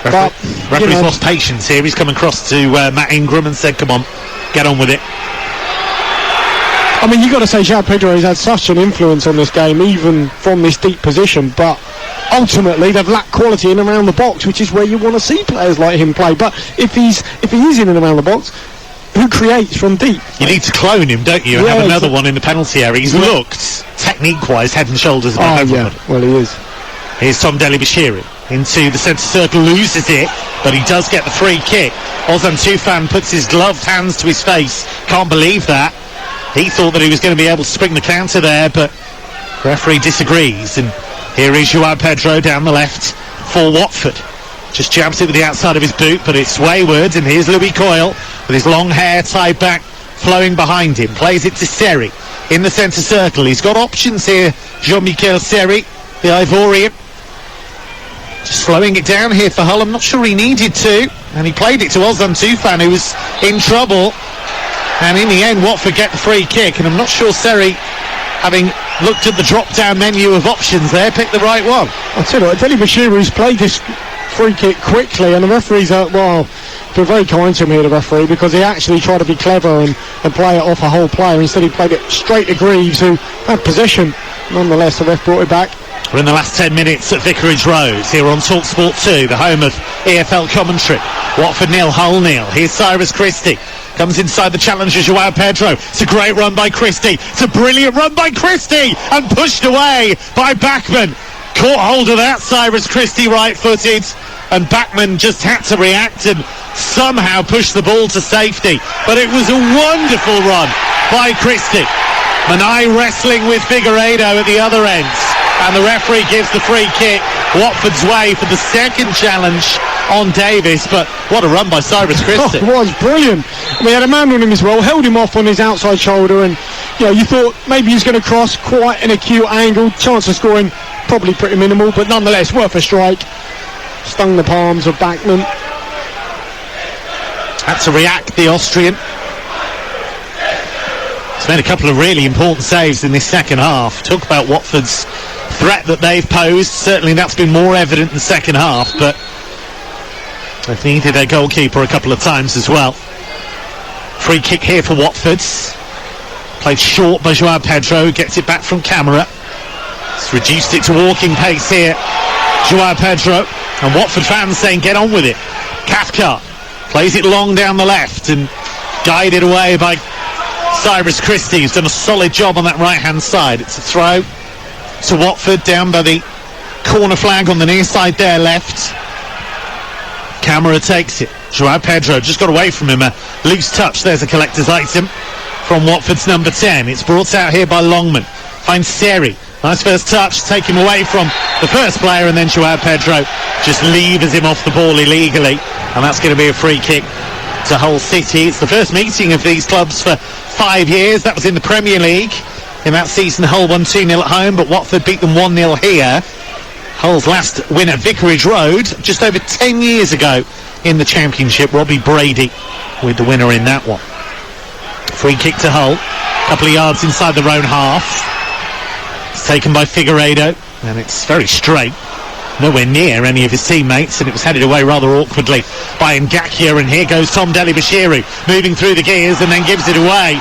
A: Referee's lost patience here. He's come across to Matt Ingram and said, come on, get on with it.
B: I mean, you've got to say João Pedro has had such an influence on this game, even from this deep position, but ultimately they've lacked quality in and around the box, which is where you want to see players like him play. But if he is in and around the box, who creates from deep?
A: You need to clone him, don't you?
B: Yeah,
A: have another one in the penalty area. He's looked, technique-wise, head and shoulders above everybody.
B: Yeah, well, he is.
A: Here's Tom Delibashiri into the centre circle, loses it, but he does get the free kick. Ozan Tufan puts his gloved hands to his face. Can't believe that. He thought that he was going to be able to spring the counter there, but the referee disagrees. And here is João Pedro down the left for Watford. Just jabs it with the outside of his boot, but it's wayward. And here's Louis Coyle with his long hair tied back, flowing behind him. Plays it to Seri in the centre circle. He's got options here, Jean-Michel Seri, the Ivorian. Just slowing it down here for Hull. I'm not sure he needed to. And he played it to Ozan Tufan, who was in trouble. And in the end, Watford get the free kick. And I'm not sure Seri, having looked at the drop-down menu of options there, picked the right one.
B: I'll tell you what, Delibashiri's played this free kick quickly, and the referee's been very kind to him here, the referee, because he actually tried to be clever and play it off a whole player. Instead he played it straight to Greaves, who had possession. Nonetheless, the ref brought it back.
A: We're in the last 10 minutes at Vicarage Road here on TalkSport 2, the home of EFL commentary. Watford 0, Hull 0. Here's Cyrus Christie. Comes inside the challenger, João Pedro. It's a great run by Christie. It's a brilliant run by Christie, and pushed away by Bachmann. Caught hold of that, Cyrus Christie, right-footed, and Bachmann just had to react and somehow push the ball to safety. But it was a wonderful run by Christie. Manai wrestling with Figueiredo at the other end, and the referee gives the free kick Watford's way for the second challenge on Davis. But what a run by Cyrus Christie.
B: It was brilliant. We had a man on him as well, held him off on his outside shoulder, and you thought maybe he's going to cross, quite an acute angle. Chance of scoring probably pretty minimal, but nonetheless worth a strike. Stung the palms of Bachmann.
A: Had to react, the Austrian. He's made a couple of really important saves in this second half. Talk about Watford's threat that they've posed. Certainly that's been more evident in the second half, but they've needed their goalkeeper a couple of times as well. Free kick here for Watford. Played short by João Pedro, gets it back from camera. It's reduced it to walking pace here, João Pedro, and Watford fans saying get on with it. Cathcart plays it long down the left and guided away by Cyrus Christie, who's done a solid job on that right hand side. It's a throw to Watford down by the corner flag on the near side there left. Camera takes it. João Pedro just got away from him. A loose touch. There's a collector's item from Watford's number 10. It's brought out here by Longman. Finds Seri. Nice first touch. Take him away from the first player, and then João Pedro just levers him off the ball illegally. And that's going to be a free kick to Hull City. It's the first meeting of these clubs for 5 years. That was in the Premier League. In that season, Hull won 2-0 at home, but Watford beat them 1-0 here. Hull's last win at Vicarage Road just over 10 years ago in the Championship. Robbie Brady with the winner in that one. Free kick to Hull. A couple of yards inside their own half. It's taken by Figueiredo, and it's very straight. Nowhere near any of his teammates, and it was headed away rather awkwardly by Ngakia. And here goes Tom Delibashiri, moving through the gears and then gives it away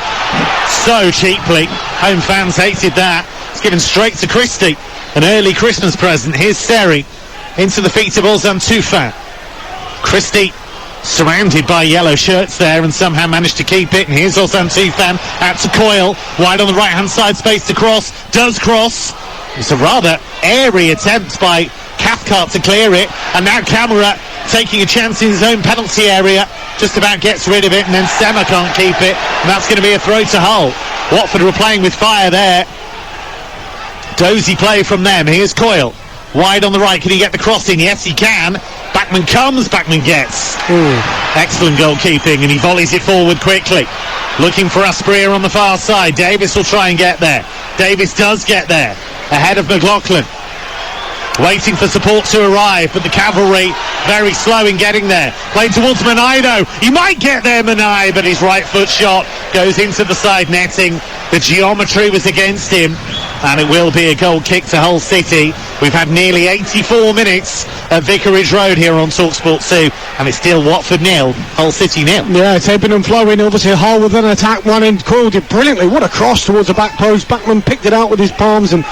A: so cheaply. Home fans hated that. It's given straight to Christie, an early Christmas present. Here's Seri into the feet of Ozan Tufan. Christie surrounded by yellow shirts there and somehow managed to keep it. And here's Ozan Tufan out to Coyle, wide on the right hand side, space to cross, does cross. It's a rather airy attempt by Cathcart to clear it, and now Camera taking a chance in his own penalty area, just about gets rid of it, and then Sema can't keep it, and that's going to be a throw to Hull. Watford were playing with fire there. Dozy play from them. Here's Coyle, wide on the right. Can he get the cross in? Yes, he can. Bachmann comes, Bachmann gets. Excellent goalkeeping, and he volleys it forward quickly. Looking for Aspria on the far side. Davis will try and get there. Davis does get there, ahead of McLaughlin. Waiting for support to arrive, but the cavalry very slow in getting there. Played towards Manai though. He might get there, Manai, but his right foot shot goes into the side netting. The geometry was against him, and it will be a goal kick to Hull City. We've had nearly 84 minutes at Vicarage Road here on TalkSport 2, and it's still Watford 0, Hull City 0.
B: Yeah, it's ebbing and flowing. Obviously, Hull with an attack running. Coyle did brilliantly. What a cross towards the back post. Backman picked it out with his palms, and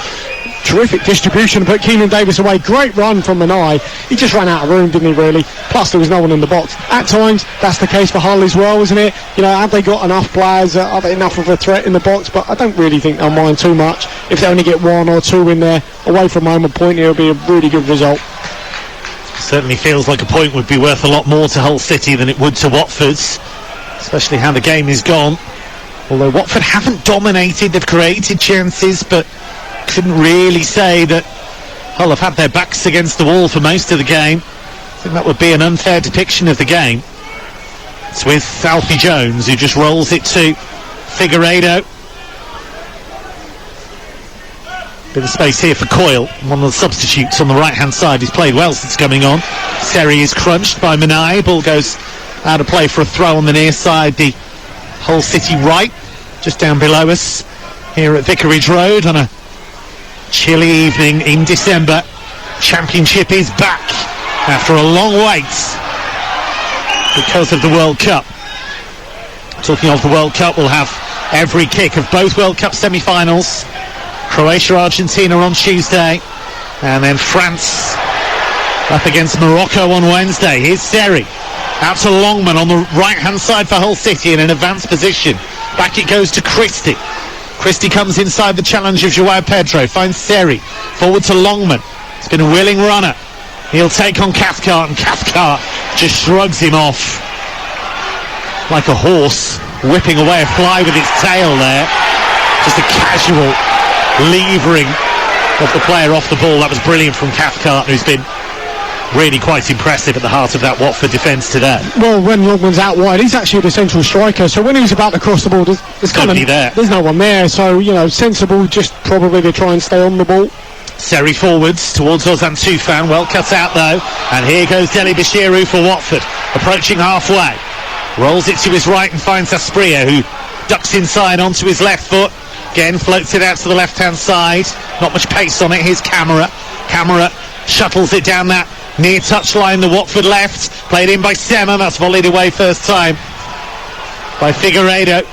B: terrific distribution to put Keenan Davis away. Great run from Manai. He just ran out of room, didn't he, really? Plus, there was no one in the box. At times, that's the case for Hull as well, isn't it? You know, have they got enough players? Are they enough of a threat in the box? But I don't really think they'll mind too much. If they only get one or two in there, away from home, a point, it'll be a really good result.
A: Certainly feels like a point would be worth a lot more to Hull City than it would to Watford's, especially how the game is gone. Although Watford haven't dominated, they've created chances, but couldn't really say that Hull have had their backs against the wall for most of the game. I think that would be an unfair depiction of the game. It's with Alfie Jones, who just rolls it to Figueiredo. Bit of space here for Coyle, one of the substitutes on the right hand side. He's played well since coming on. Seri is crunched by Manai. Ball goes out of play for a throw on the near side, the Hull City right, just down below us here at Vicarage Road on a chilly evening in December. Championship is back after a long wait because of the World Cup. Talking of the World Cup, we'll have every kick of both World Cup semi-finals. Croatia-Argentina on Tuesday, and then France up against Morocco on Wednesday. Here's Seri, out to Longman on the right-hand side for Hull City in an advanced position. Back it goes to Christie. Christie comes inside the challenge of Joao Pedro, finds Seri, forward to Longman. It's been a willing runner. He'll take on Cathcart, and Cathcart just shrugs him off like a horse whipping away a fly with its tail there. Just a casual levering of the player off the ball. That was brilliant from Cathcart, who's been really quite impressive at the heart of that Watford defence today.
B: Well, when Longman's out wide, he's actually the central striker, so when he was about to cross the ball, there's kind of
A: there.
B: There's no one there, so, you know, sensible just probably to try and stay on the ball.
A: Seri forwards towards Ozan Tufan, well cut out though, and here goes Deli Bashiru for Watford, approaching halfway, rolls it to his right and finds Asprilla, who ducks inside onto his left foot. Again, floats it out to the left-hand side. Not much pace on it. Here's Camera. Camera shuttles it down that near touchline, the Watford left. Played in by Sema. That's volleyed away first time by Figueiredo.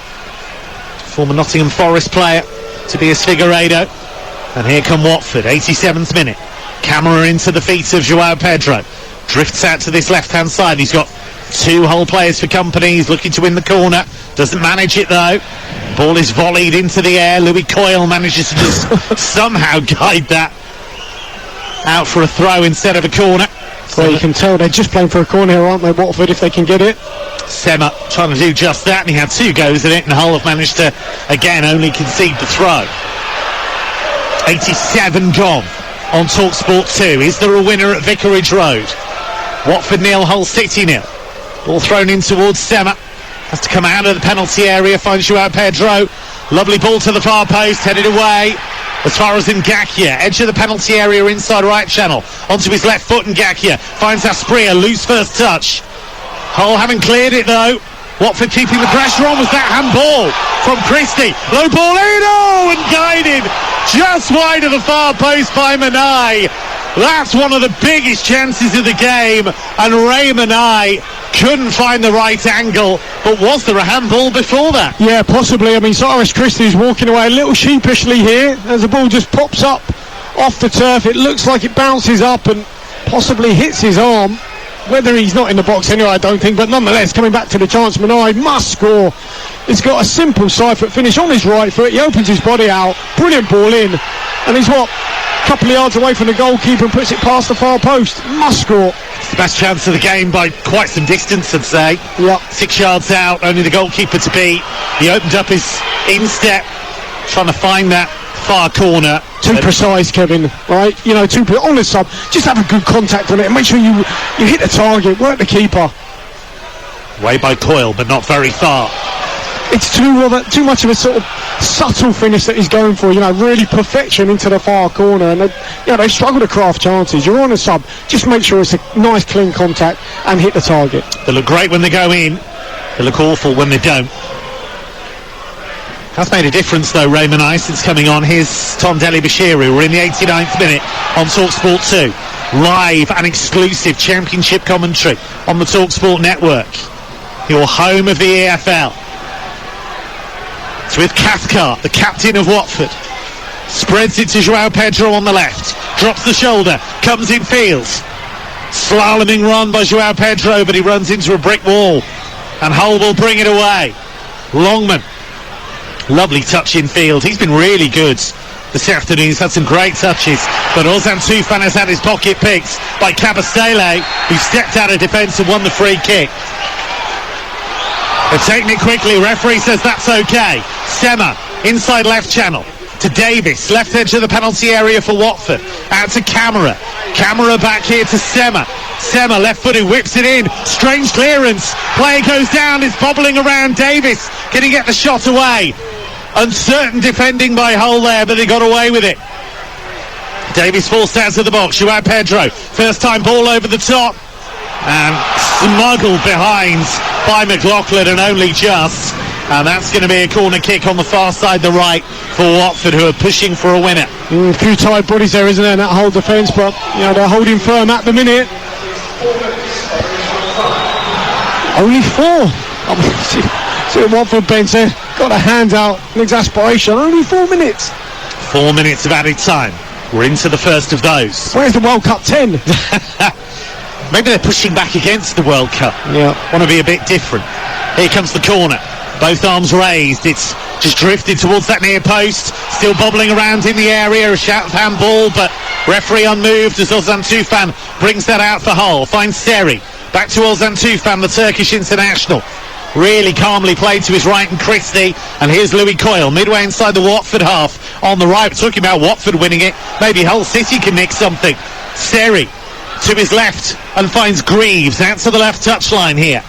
A: Former Nottingham Forest player, Tobias Figueiredo. And here come Watford, 87th minute. Camera into the feet of Joao Pedro. Drifts out to this left-hand side. He's got two Hull players for company. He's looking to win the corner. Doesn't manage it though. Ball is volleyed into the air. Louis Coyle manages to just somehow guide that out for a throw instead of a corner.
B: Well, you can tell they're just playing for a corner here, aren't they, Watford, if they can get it?
A: Sema trying to do just that, and he had two goes at it, and Hull have managed to, again, only concede the throw. 87 gone on TalkSport 2. Is there a winner at Vicarage Road? Watford 0, Hull City 0. Ball thrown in towards Sema. Has to come out of the penalty area, finds Joao Pedro. Lovely ball to the far post, headed away as far as Ngakia. Edge of the penalty area, inside right channel. Onto his left foot, Ngakia finds Asprilla, loose first touch. Hull haven't cleared it though. Watford keeping the pressure on. Was that handball from Christie? Low ball in, and guided just wide of the far post by Manai. That's one of the biggest chances of the game, and Ray Manai couldn't find the right angle. But was there a handball before that?
B: Yeah, possibly. I mean, Cyrus Christie's walking away a little sheepishly here as the ball just pops up off the turf. It looks like it bounces up and possibly hits his arm. Whether he's not in the box anyway, I don't think, but nonetheless, coming back to the chance, Manai must score. He's got a simple side foot finish on his right foot. He opens his body out, brilliant ball in, and he's a couple of yards away from the goalkeeper and puts it past the far post. Must score.
A: It's the best chance of the game by quite some distance, I'd say.
B: Yeah.
A: 6 yards out, only the goalkeeper to beat. He opened up his instep, trying to find that far corner.
B: Too precise, Kevin, right? You know, on the sub, just have a good contact on it and make sure you hit the target, work the keeper.
A: Way by Coyle, but not very far.
B: It's too much of a sort of subtle finish that he's going for, you know, really perfection into the far corner, and they struggle to craft chances. You're on a sub, just make sure it's a nice clean contact and hit the target.
A: They look great when they go in, they look awful when they don't. Has made a difference though, Raymond I, since coming on. Here's Tom Dele-Bashiru. We're in the 89th minute on TalkSport 2. Live and exclusive championship commentary on the TalkSport network. Your home of the EFL. It's with Cathcart, the captain of Watford. Spreads it to João Pedro on the left. Drops the shoulder, comes in field. Slaloming run by João Pedro, but he runs into a brick wall. And Hull will bring it away. Longman. Lovely touch in field. He's been really good this afternoon. He's had some great touches. But Ozan Tufan has had his pocket picked by Cabastele, who stepped out of defence and won the free kick. They've taken it quickly. Referee says that's okay. Sema, inside left channel. To Davis, left edge of the penalty area for Watford. Out to Camara. Camara back here to Sema. Sema, left-footed, whips it in. Strange clearance. Player goes down. It's bobbling around. Davis, can he get the shot away? Uncertain defending by Hull there, but they got away with it. Davis forced out of the box. João Pedro, first time ball over the top. And smuggled behind by McLaughlin, and only just. And that's going to be a corner kick on the far side, the right, for Watford, who are pushing for a winner.
B: A few tired bodies there, isn't there, in that whole defence, but they're holding firm at the minute. Only 4. See the Watford bench there, got a hand out in exasperation. Only 4 minutes.
A: 4 minutes of added time. We're into the first of those.
B: Where's the World Cup 10?
A: Maybe they're pushing back against the World Cup.
B: Yeah.
A: Want to be a bit different. Here comes the corner. Both arms raised. It's just drifted towards that near post. Still bobbling around in the area. A shout of handball, but referee unmoved as Ozan Tufan brings that out for Hull. Finds Seri. Back to Ozan Tufan, the Turkish international. Really calmly played to his right and Christie. And here's Louis Coyle, midway inside the Watford half. On the right, we're talking about Watford winning it. Maybe Hull City can nick something. Seri to his left and finds Greaves. Out to the left touchline here.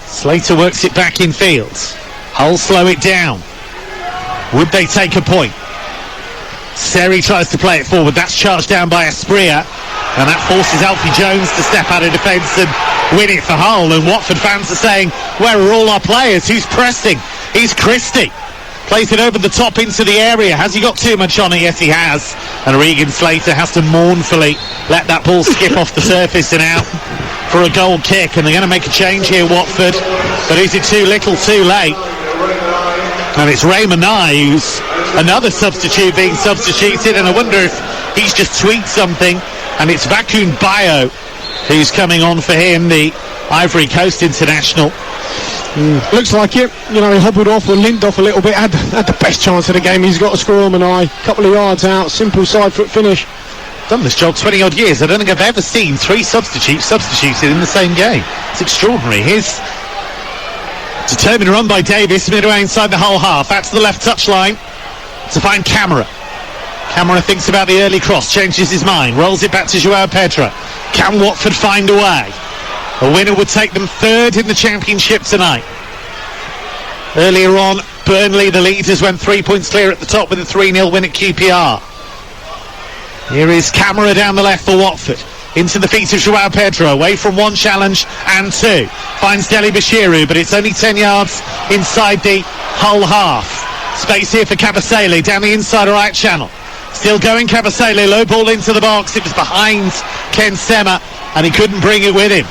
A: Slater works it back in field. Hull slow it down. Would they take a point? Seri tries to play it forward. That's charged down by Asprilla. And that forces Alfie Jones to step out of defence and win it for Hull. And Watford fans are saying, where are all our players? Who's pressing? He's Christie. Plays it over the top into the area. Has he got too much on it? Yes, he has. And Regan Slater has to mournfully let that ball skip off the surface and out for a goal kick. And they're going to make a change here, Watford. But is it too little, too late? And it's Raymond Nye, who's another substitute being substituted. And I wonder if he's just tweaked something. And it's Bakun Bayo who's coming on for him, the Ivory Coast international.
B: Looks like it. He hobbled off or limped off a little bit. Had the best chance of the game. He's got to score him an eye. Couple of yards out. Simple side foot finish.
A: Done this job 20 odd years. I don't think I've ever seen 3 substitutes substituted in the same game. It's extraordinary. Here's determined run by Davis midway inside the Hull half. Out to the left touchline to find Camara. Camara thinks about the early cross, changes his mind, rolls it back to João Pedro. Can Watford find a way? A winner would take them 3rd in the championship tonight. Earlier on, Burnley, the leaders, went 3 points clear at the top with a 3-0 win at QPR. Here is Camara down the left for Watford. Into the feet of João Pedro, away from 1 challenge and 2. Finds Dele-Bashiru, but it's only 10 yards inside the Hull half. Space here for Cabastele down the inside right channel. Still going Cabastele, low ball into the box. It was behind Ken Sema and he couldn't bring it with him.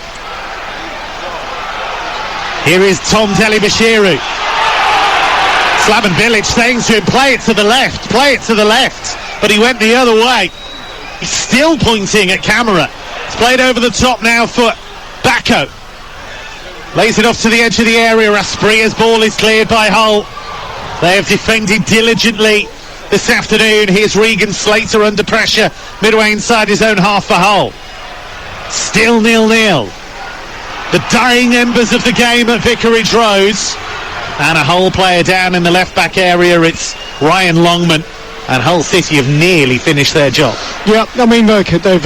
A: Here is Tom Dele-Bashiru. Slaven Bilic saying to him, play it to the left, play it to the left. But he went the other way. He's still pointing at Camara. It's played over the top now for Bacco. Lays it off to the edge of the area. Asprilla's ball is cleared by Hull. They have defended diligently this afternoon. Here's Regan Slater under pressure midway inside his own half for Hull. Still 0-0. The dying embers of the game at Vicarage Road. And a Hull player down in the left back area. It's Ryan Longman. And Hull City have nearly finished their job. Yeah,
B: I mean, look, they've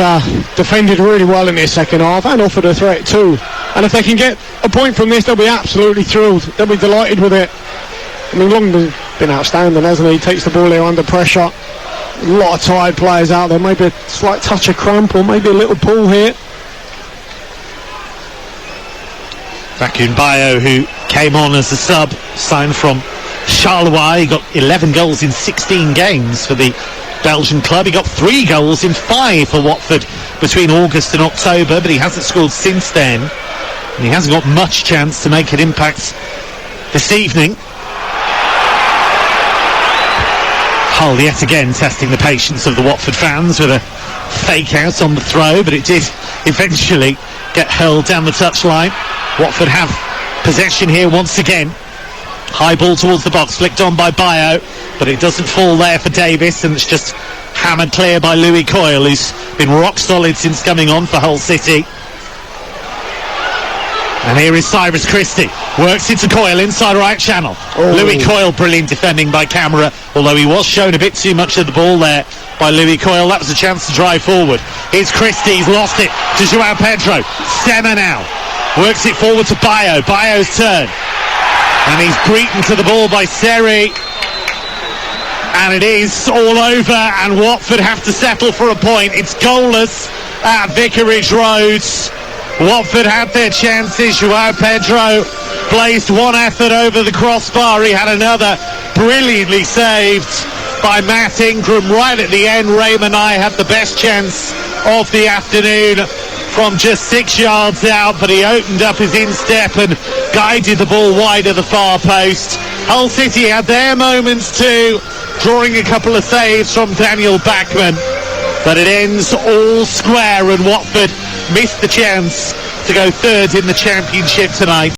B: defended really well in their second half and offered a threat too. And if they can get a point from this, they'll be absolutely thrilled. They'll be delighted with it. I mean, Longman's been outstanding, hasn't he? He takes the ball there under pressure. A lot of tired players out there. Maybe a slight touch of cramp or maybe a little pull here.
A: Bakun Bayo, who came on as a sub, signed from Charleroi. He got 11 goals in 16 games for the Belgian club. He got 3 goals in 5 for Watford between August and October, but he hasn't scored since then, and he hasn't got much chance to make an impact this evening. Hull yet again testing the patience of the Watford fans with a fake out on the throw, but it did eventually get hurled down the touchline. Watford have possession here once again. High ball towards the box, flicked on by Bayo, but it doesn't fall there for Davis, and it's just hammered clear by Louis Coyle, who's been rock solid since coming on for Hull City. And here is Cyrus Christie, works into Coyle, inside right channel. Louis Coyle, brilliant defending by camera, although he was shown a bit too much of the ball there by Louis Coyle. That was a chance to drive forward. Here's Christie, he's lost it to Joao Pedro. Sema now, works it forward to Bayo, Bayo's turn. And he's beaten to the ball by Seri. And it is all over, and Watford have to settle for a point. It's goalless at Vicarage Road. Watford had their chances. Joao Pedro placed one effort over the crossbar. He had another brilliantly saved by Matt Ingram right at the end. Raymond I had the best chance of the afternoon from just 6 yards out, but he opened up his instep and guided the ball wide of the far post. Hull City had their moments too, drawing a couple of saves from Daniel Bachmann, but it ends all square, and Watford missed the chance to go third in the Championship tonight.